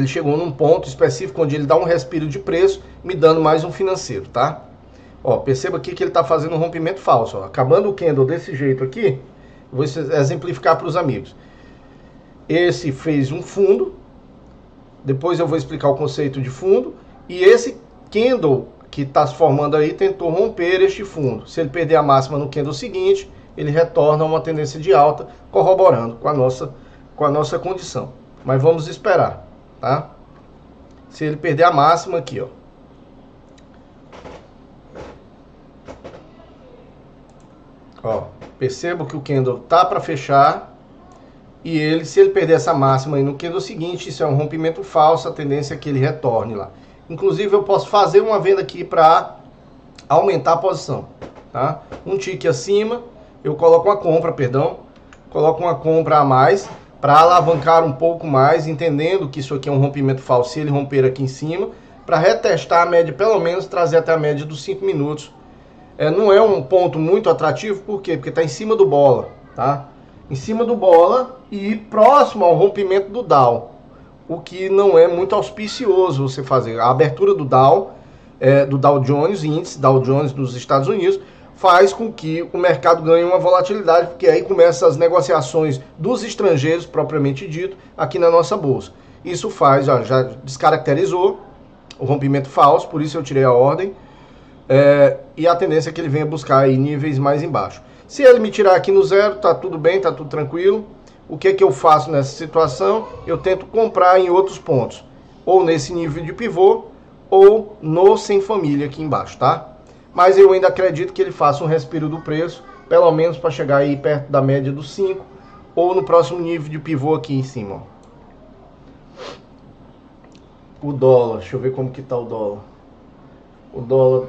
chegou num ponto específico onde ele dá um respiro de preço, me dando mais um financeiro, tá? Perceba aqui que ele está fazendo um rompimento falso. Acabando o candle desse jeito aqui, vou exemplificar para os amigos. Esse fez um fundo, depois eu vou explicar o conceito de fundo, e esse candle que está se formando aí tentou romper este fundo. Se ele perder a máxima no candle seguinte, ele retorna a uma tendência de alta, corroborando com a nossa condição. Mas vamos esperar, tá? Se ele perder a máxima aqui, percebo que o candle tá para fechar, e se ele perder essa máxima aí no candle seguinte, isso é um rompimento falso, a tendência é que ele retorne lá. Inclusive eu posso fazer uma venda aqui para aumentar a posição, tá? Um tique acima, eu coloco uma compra, coloco uma compra a mais para alavancar um pouco mais, entendendo que isso aqui é um rompimento falso, se ele romper aqui em cima, para retestar a média, pelo menos trazer até a média dos 5 minutos. Não é um ponto muito atrativo, por quê? Porque está em cima do bola, tá? Em cima do bola e próximo ao rompimento do Dow, o que não é muito auspicioso você fazer. A abertura do Dow Jones, índice Dow Jones dos Estados Unidos, faz com que o mercado ganhe uma volatilidade, porque aí começam as negociações dos estrangeiros, propriamente dito, aqui na nossa bolsa. Isso faz, já descaracterizou o rompimento falso, por isso eu tirei a ordem, e a tendência é que ele venha buscar aí níveis mais embaixo. Se ele me tirar aqui no zero, tá tudo bem, tá tudo tranquilo. O que eu faço nessa situação? Eu tento comprar em outros pontos, ou nesse nível de pivô, ou no sem família aqui embaixo, tá? Mas eu ainda acredito que ele faça um respiro do preço, pelo menos para chegar aí perto da média dos 5, ou no próximo nível de pivô aqui em cima. O dólar, deixa eu ver como que tá o dólar. O dólar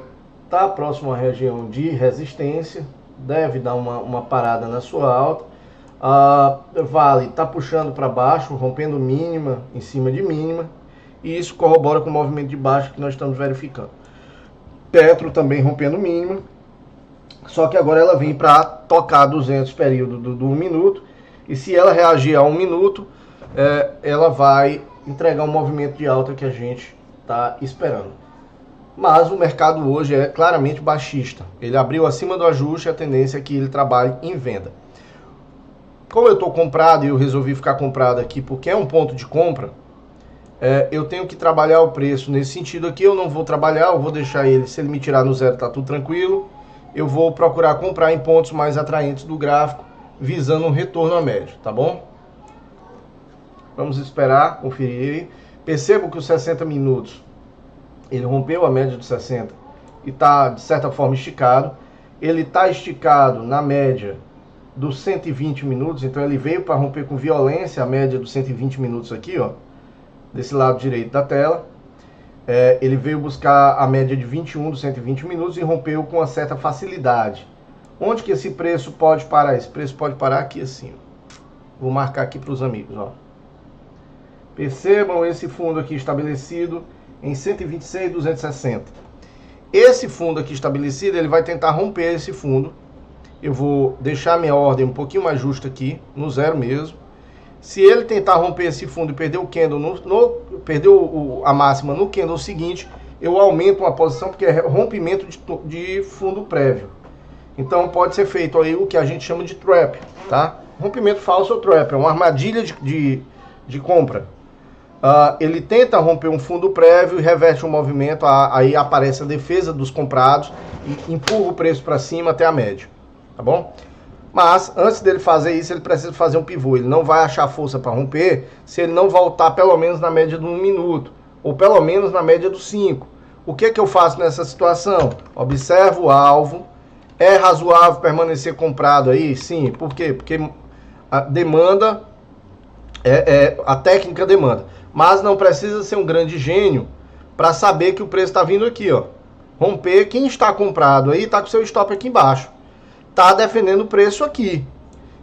tá próximo à região de resistência, deve dar uma parada na sua alta. Vale está puxando para baixo, rompendo mínima em cima de mínima, e isso corrobora com o movimento de baixo que nós estamos verificando. Petro também rompendo mínima, só que agora ela vem para tocar 200 período do 1 minuto, e se ela reagir a 1 minuto, ela vai entregar um movimento de alta que a gente está esperando. Mas o mercado hoje é claramente baixista, ele abriu acima do ajuste, a tendência é que ele trabalhe em venda. Como eu estou comprado e eu resolvi ficar comprado aqui porque é um ponto de compra, eu tenho que trabalhar o preço nesse sentido aqui. Eu não vou trabalhar, eu vou deixar ele, se ele me tirar no zero tá tudo tranquilo. Eu vou procurar comprar em pontos mais atraentes do gráfico, visando um retorno à média, tá bom? Vamos esperar, conferir aí. Percebo que os 60 minutos, ele rompeu a média dos 60 e está, de certa forma, esticado. Ele está esticado na média dos 120 minutos, então ele veio para romper com violência a média dos 120 minutos aqui, ó, desse lado direito da tela. Ele veio buscar a média de 21 dos 120 minutos e rompeu com uma certa facilidade. Onde que esse preço pode parar? Esse preço pode parar aqui assim. Vou marcar aqui para os amigos, ó. Percebam esse fundo aqui estabelecido em 126,260. Esse fundo aqui estabelecido, ele vai tentar romper esse fundo. Eu vou deixar minha ordem um pouquinho mais justa aqui, no zero mesmo. Se ele tentar romper esse fundo e perder o candle, perder a máxima no candle seguinte, eu aumento uma posição, porque é rompimento de fundo prévio. Então pode ser feito aí o que a gente chama de trap, tá? Rompimento falso ou trap, é uma armadilha de compra. Ele tenta romper um fundo prévio e reverte o movimento, aí aparece a defesa dos comprados e empurra o preço para cima até a média, tá bom? Mas antes dele fazer isso, ele precisa fazer um pivô. Ele não vai achar força para romper se ele não voltar pelo menos na média do 1 minuto, ou pelo menos na média do 5. O que eu faço nessa situação? Observo o alvo. É razoável permanecer comprado aí? Sim. Por quê? Porque a demanda, a técnica demanda. Mas não precisa ser um grande gênio para saber que o preço está vindo aqui, ó. Romper, quem está comprado aí está com seu stop aqui embaixo. Está defendendo o preço aqui.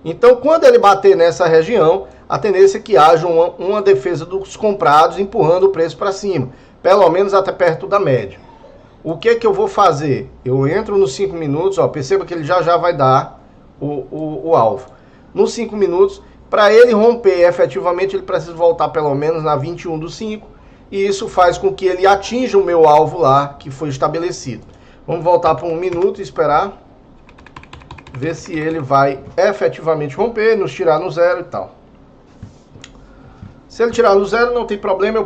Então, quando ele bater nessa região, a tendência é que haja uma defesa dos comprados empurrando o preço para cima, pelo menos até perto da média. O que eu vou fazer? Eu entro nos 5 minutos, ó, perceba que ele já vai dar o alvo. Nos 5 minutos, para ele romper efetivamente, ele precisa voltar pelo menos na 21 do 5, e isso faz com que ele atinja o meu alvo lá, que foi estabelecido. Vamos voltar para 1 minuto e esperar ver se ele vai efetivamente romper, nos tirar no zero e tal. Se ele tirar no zero, não tem problema, eu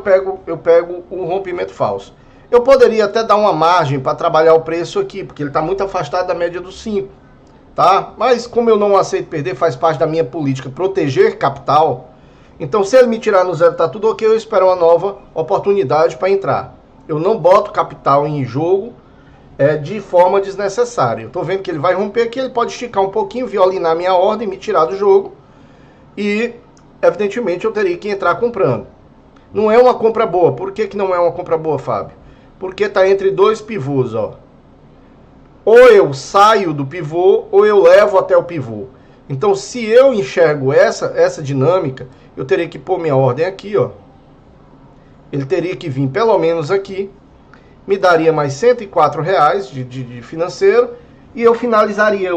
pego o rompimento falso. Eu poderia até dar uma margem para trabalhar o preço aqui, porque ele está muito afastado da média dos 5, tá? Mas como eu não aceito perder, faz parte da minha política proteger capital. Então, se ele me tirar no zero, tá tudo ok, eu espero uma nova oportunidade para entrar. Eu não boto capital em jogo de forma desnecessária. Eu estou vendo que ele vai romper aqui, ele pode esticar um pouquinho, violinar minha ordem, me tirar do jogo e, evidentemente, eu teria que entrar comprando. Não é uma compra boa. Por que não é uma compra boa, Fábio? Porque está entre dois pivôs, ó. Ou eu saio do pivô, ou eu levo até o pivô. Então, se eu enxergo essa dinâmica, eu teria que pôr minha ordem aqui, ó. Ele teria que vir pelo menos aqui, me daria mais R$104 de financeiro, e eu finalizaria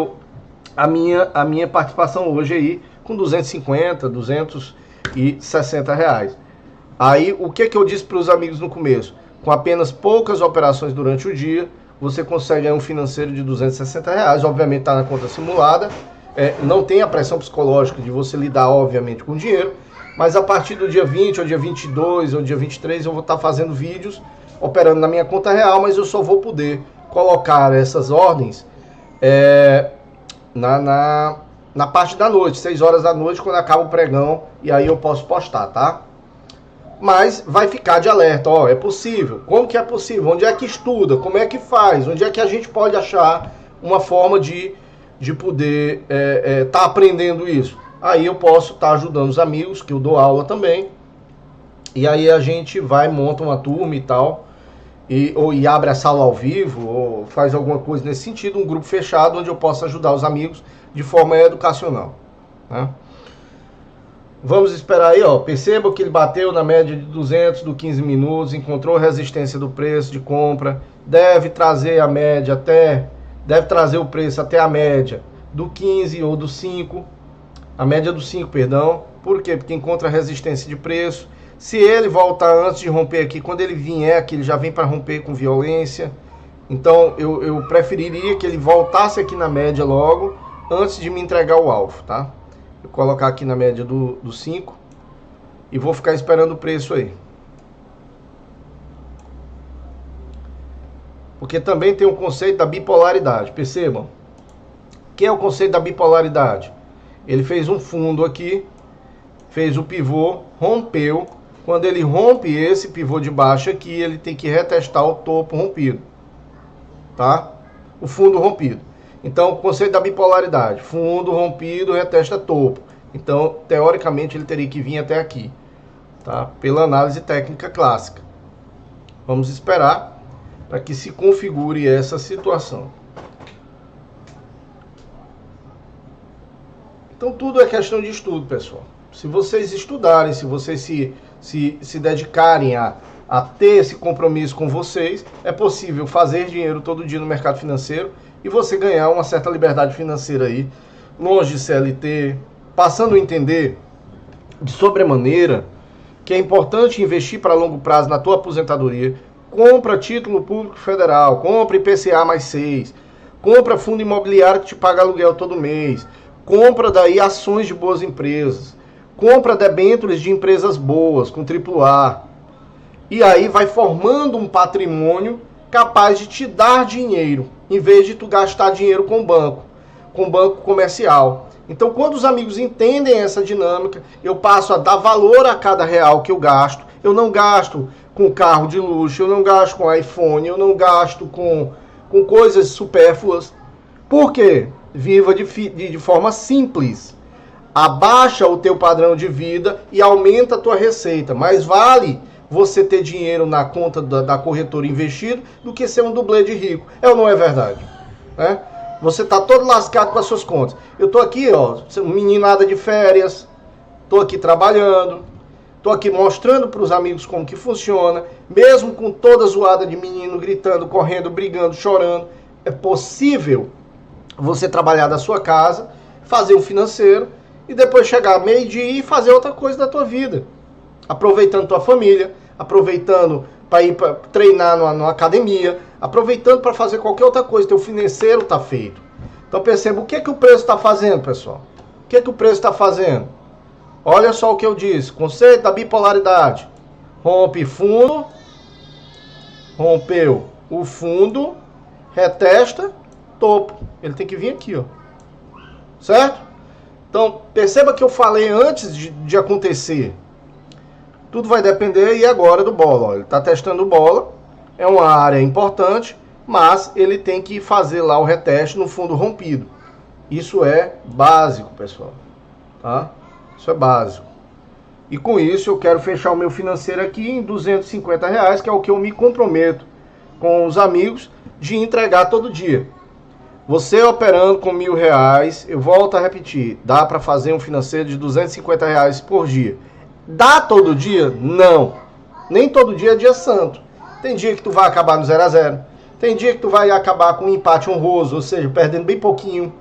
a minha participação hoje aí com 250, 260 reais. Aí, o que eu disse para os amigos no começo? Com apenas poucas operações durante o dia, você consegue um financeiro de 260 reais, obviamente está na conta simulada, não tem a pressão psicológica de você lidar, obviamente, com dinheiro, mas a partir do dia 20, ou dia 22, ou dia 23, eu vou estar fazendo vídeos, operando na minha conta real, mas eu só vou poder colocar essas ordens na parte da noite, 6 horas da noite, quando acaba o pregão, e aí eu posso postar, tá? Mas vai ficar de alerta, ó, é possível. Como que é possível? Onde é que estuda? Como é que faz? Onde é que a gente pode achar uma forma de poder tá aprendendo isso? Aí eu posso estar ajudando os amigos, que eu dou aula também, e aí a gente vai, monta uma turma e tal, e abre a sala ao vivo, ou faz alguma coisa nesse sentido, um grupo fechado, onde eu possa ajudar os amigos de forma educacional, né? Vamos esperar aí, ó. Perceba que ele bateu na média de 200 do 15 minutos, encontrou resistência do preço de compra, deve trazer a média deve trazer o preço até a média do 15 ou do 5, a média do 5, perdão. Por quê? Porque encontra resistência de preço. Se ele voltar antes de romper aqui, quando ele vier aqui, ele já vem para romper com violência. Então, eu preferiria que ele voltasse aqui na média logo, antes de me entregar o alvo, tá? Vou colocar aqui na média do 5 e vou ficar esperando o preço aí. Porque também tem o conceito da bipolaridade, percebam. O que é o conceito da bipolaridade? Ele fez um fundo aqui, fez o pivô, rompeu, Quando ele rompe esse pivô de baixo aqui, ele tem que retestar o topo rompido, tá? O fundo rompido. Então, o conceito da bipolaridade, fundo rompido, retesta topo. Então, teoricamente, ele teria que vir até aqui, tá? Pela análise técnica clássica. Vamos esperar para que se configure essa situação. Então, tudo é questão de estudo, pessoal. Se vocês estudarem, se vocês se dedicarem a ter esse compromisso com vocês, é possível fazer dinheiro todo dia no mercado financeiro e você ganhar uma certa liberdade financeira aí, longe de CLT, passando a entender de sobremaneira que é importante investir para longo prazo na tua aposentadoria. Compra título público federal, compra IPCA mais 6, compra fundo imobiliário que te paga aluguel todo mês, compra daí ações de boas empresas, compra debêntures de empresas boas, com AAA. E aí vai formando um patrimônio capaz de te dar dinheiro, em vez de tu gastar dinheiro com banco comercial. Então, quando os amigos entendem essa dinâmica, eu passo a dar valor a cada real que eu gasto. Eu não gasto com carro de luxo, eu não gasto com iPhone, eu não gasto com coisas supérfluas. Por quê? Viva de forma simples. Abaixa o teu padrão de vida e aumenta a tua receita. Mais vale você ter dinheiro na conta da corretora investido do que ser um dublê de rico. É ou não é verdade? É? Você tá todo lascado com as suas contas. Eu tô aqui, ó, meninada de férias, tô aqui trabalhando, tô aqui mostrando para os amigos como que funciona, mesmo com toda zoada de menino gritando, correndo, brigando, chorando. É possível você trabalhar da sua casa, fazer um financeiro e depois chegar meio-dia e fazer outra coisa da tua vida. Aproveitando tua família, aproveitando para ir pra treinar numa academia, aproveitando para fazer qualquer outra coisa. Teu financeiro está feito. Então perceba o que o preço está fazendo, pessoal. O que o preço está fazendo? Olha só o que eu disse. Conceito da bipolaridade. Rompe fundo. Rompeu o fundo. Retesta. Topo. Ele tem que vir aqui, ó. Certo? Então perceba que eu falei antes de acontecer. Tudo vai depender e agora do bola. Ó, ele está testando bola. É uma área importante, mas ele tem que fazer lá o reteste no fundo rompido. Isso é básico, pessoal. Tá? Isso é básico. E com isso eu quero fechar o meu financeiro aqui em R$250, que é o que eu me comprometo com os amigos de entregar todo dia. Você operando com R$1.000, eu volto a repetir, dá para fazer um financeiro de R$250 por dia. Dá todo dia? Não. Nem todo dia é dia santo. Tem dia que tu vai acabar no 0 a 0. Tem dia que tu vai acabar com um empate honroso, ou seja, perdendo bem pouquinho.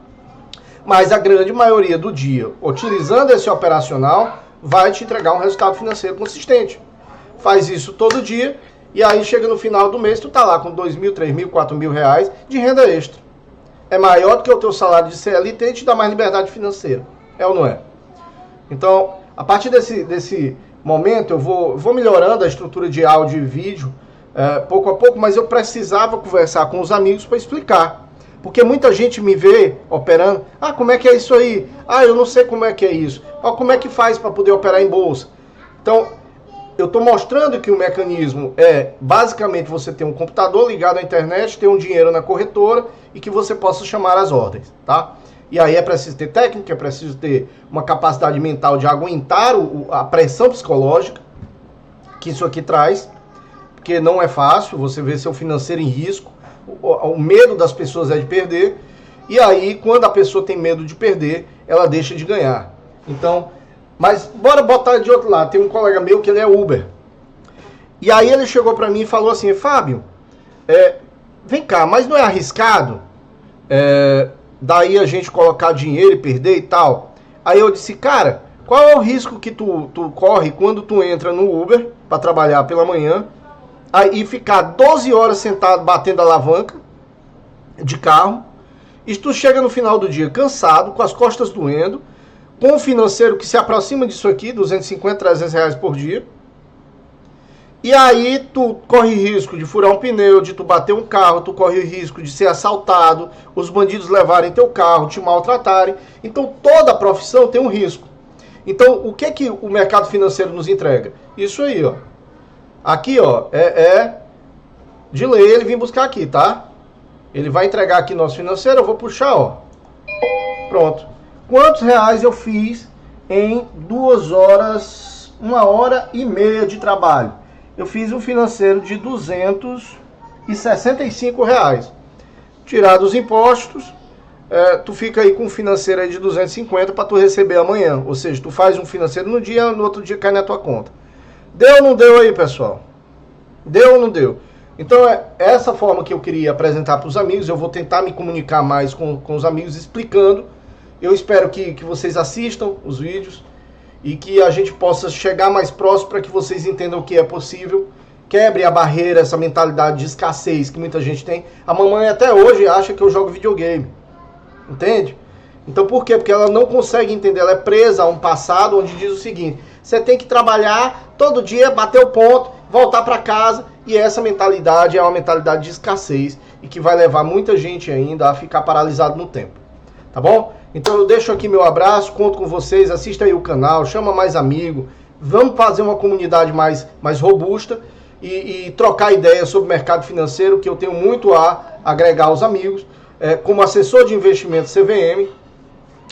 Mas a grande maioria do dia, utilizando esse operacional, vai te entregar um resultado financeiro consistente. Faz isso todo dia e aí chega no final do mês, tu tá lá com R$2.000, R$3.000, R$4.000 de renda extra. É maior do que o teu salário de CLT e te dá mais liberdade financeira. É ou não é? Então, a partir desse momento, eu vou melhorando a estrutura de áudio e vídeo, pouco a pouco, mas eu precisava conversar com os amigos para explicar. Porque muita gente me vê operando. Ah, como é que é isso aí? Ah, eu não sei como é que é isso. Ah, como é que faz para poder operar em bolsa? Então, eu estou mostrando que o mecanismo é basicamente você ter um computador ligado à internet, ter um dinheiro na corretora e que você possa chamar as ordens, tá? E aí é preciso ter técnica, é preciso ter uma capacidade mental de aguentar a pressão psicológica que isso aqui traz, porque não é fácil você ver seu financeiro em risco. O medo das pessoas é de perder, e aí quando a pessoa tem medo de perder, ela deixa de ganhar. Então, mas bora botar de outro lado. Tem um colega meu que ele é Uber, e aí ele chegou para mim e falou assim: Fábio, vem cá, mas não é arriscado daí a gente colocar dinheiro e perder e tal? Aí eu disse: cara, qual é o risco que tu corre quando tu entra no Uber para trabalhar pela manhã e ficar 12 horas sentado batendo a alavanca de carro, e tu chega no final do dia cansado, com as costas doendo, com um financeiro que se aproxima disso aqui, R$250, R$300 por dia, e aí tu corre risco de furar um pneu, de tu bater um carro, tu corre risco de ser assaltado, os bandidos levarem teu carro, te maltratarem. Então toda a profissão tem um risco. Então, o que o mercado financeiro nos entrega? Isso aí, ó. Aqui, ó, é de lei ele vir buscar aqui, tá? Ele vai entregar aqui nosso financeiro, eu vou puxar, ó. Pronto. Quantos reais eu fiz em 2 horas, 1h30 de trabalho? Eu fiz um financeiro de R$265. Tirado os impostos, tu fica aí com um financeiro aí de 250 para tu receber amanhã. Ou seja, tu faz um financeiro no dia, no outro dia cai na tua conta. Deu ou não deu aí, pessoal? Deu ou não deu? Então é essa forma que eu queria apresentar para os amigos. Eu vou tentar me comunicar mais com os amigos explicando. Eu espero que vocês assistam os vídeos e que a gente possa chegar mais próximo para que vocês entendam o que é possível. Quebre a barreira, essa mentalidade de escassez que muita gente tem. A mamãe até hoje acha que eu jogo videogame. Entende? Então por quê? Porque ela não consegue entender. Ela é presa a um passado onde diz o seguinte: você tem que trabalhar todo dia, bater o ponto, voltar para casa. E essa mentalidade é uma mentalidade de escassez e que vai levar muita gente ainda a ficar paralisado no tempo. Tá bom? Então eu deixo aqui meu abraço, conto com vocês, assista aí o canal, chama mais amigo, vamos fazer uma comunidade mais robusta e trocar ideias sobre o mercado financeiro, que eu tenho muito a agregar aos amigos. Como assessor de investimento CVM,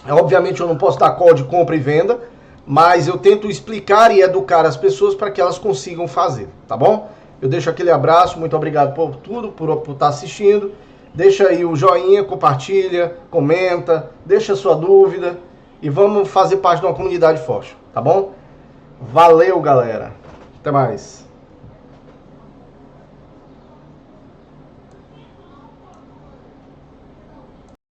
obviamente eu não posso dar call de compra e venda, mas eu tento explicar e educar as pessoas para que elas consigam fazer, tá bom? Eu deixo aquele abraço, muito obrigado por tudo, por estar assistindo. Deixa aí o joinha, compartilha, comenta, deixa a sua dúvida e vamos fazer parte de uma comunidade forte, tá bom? Valeu, galera. Até mais.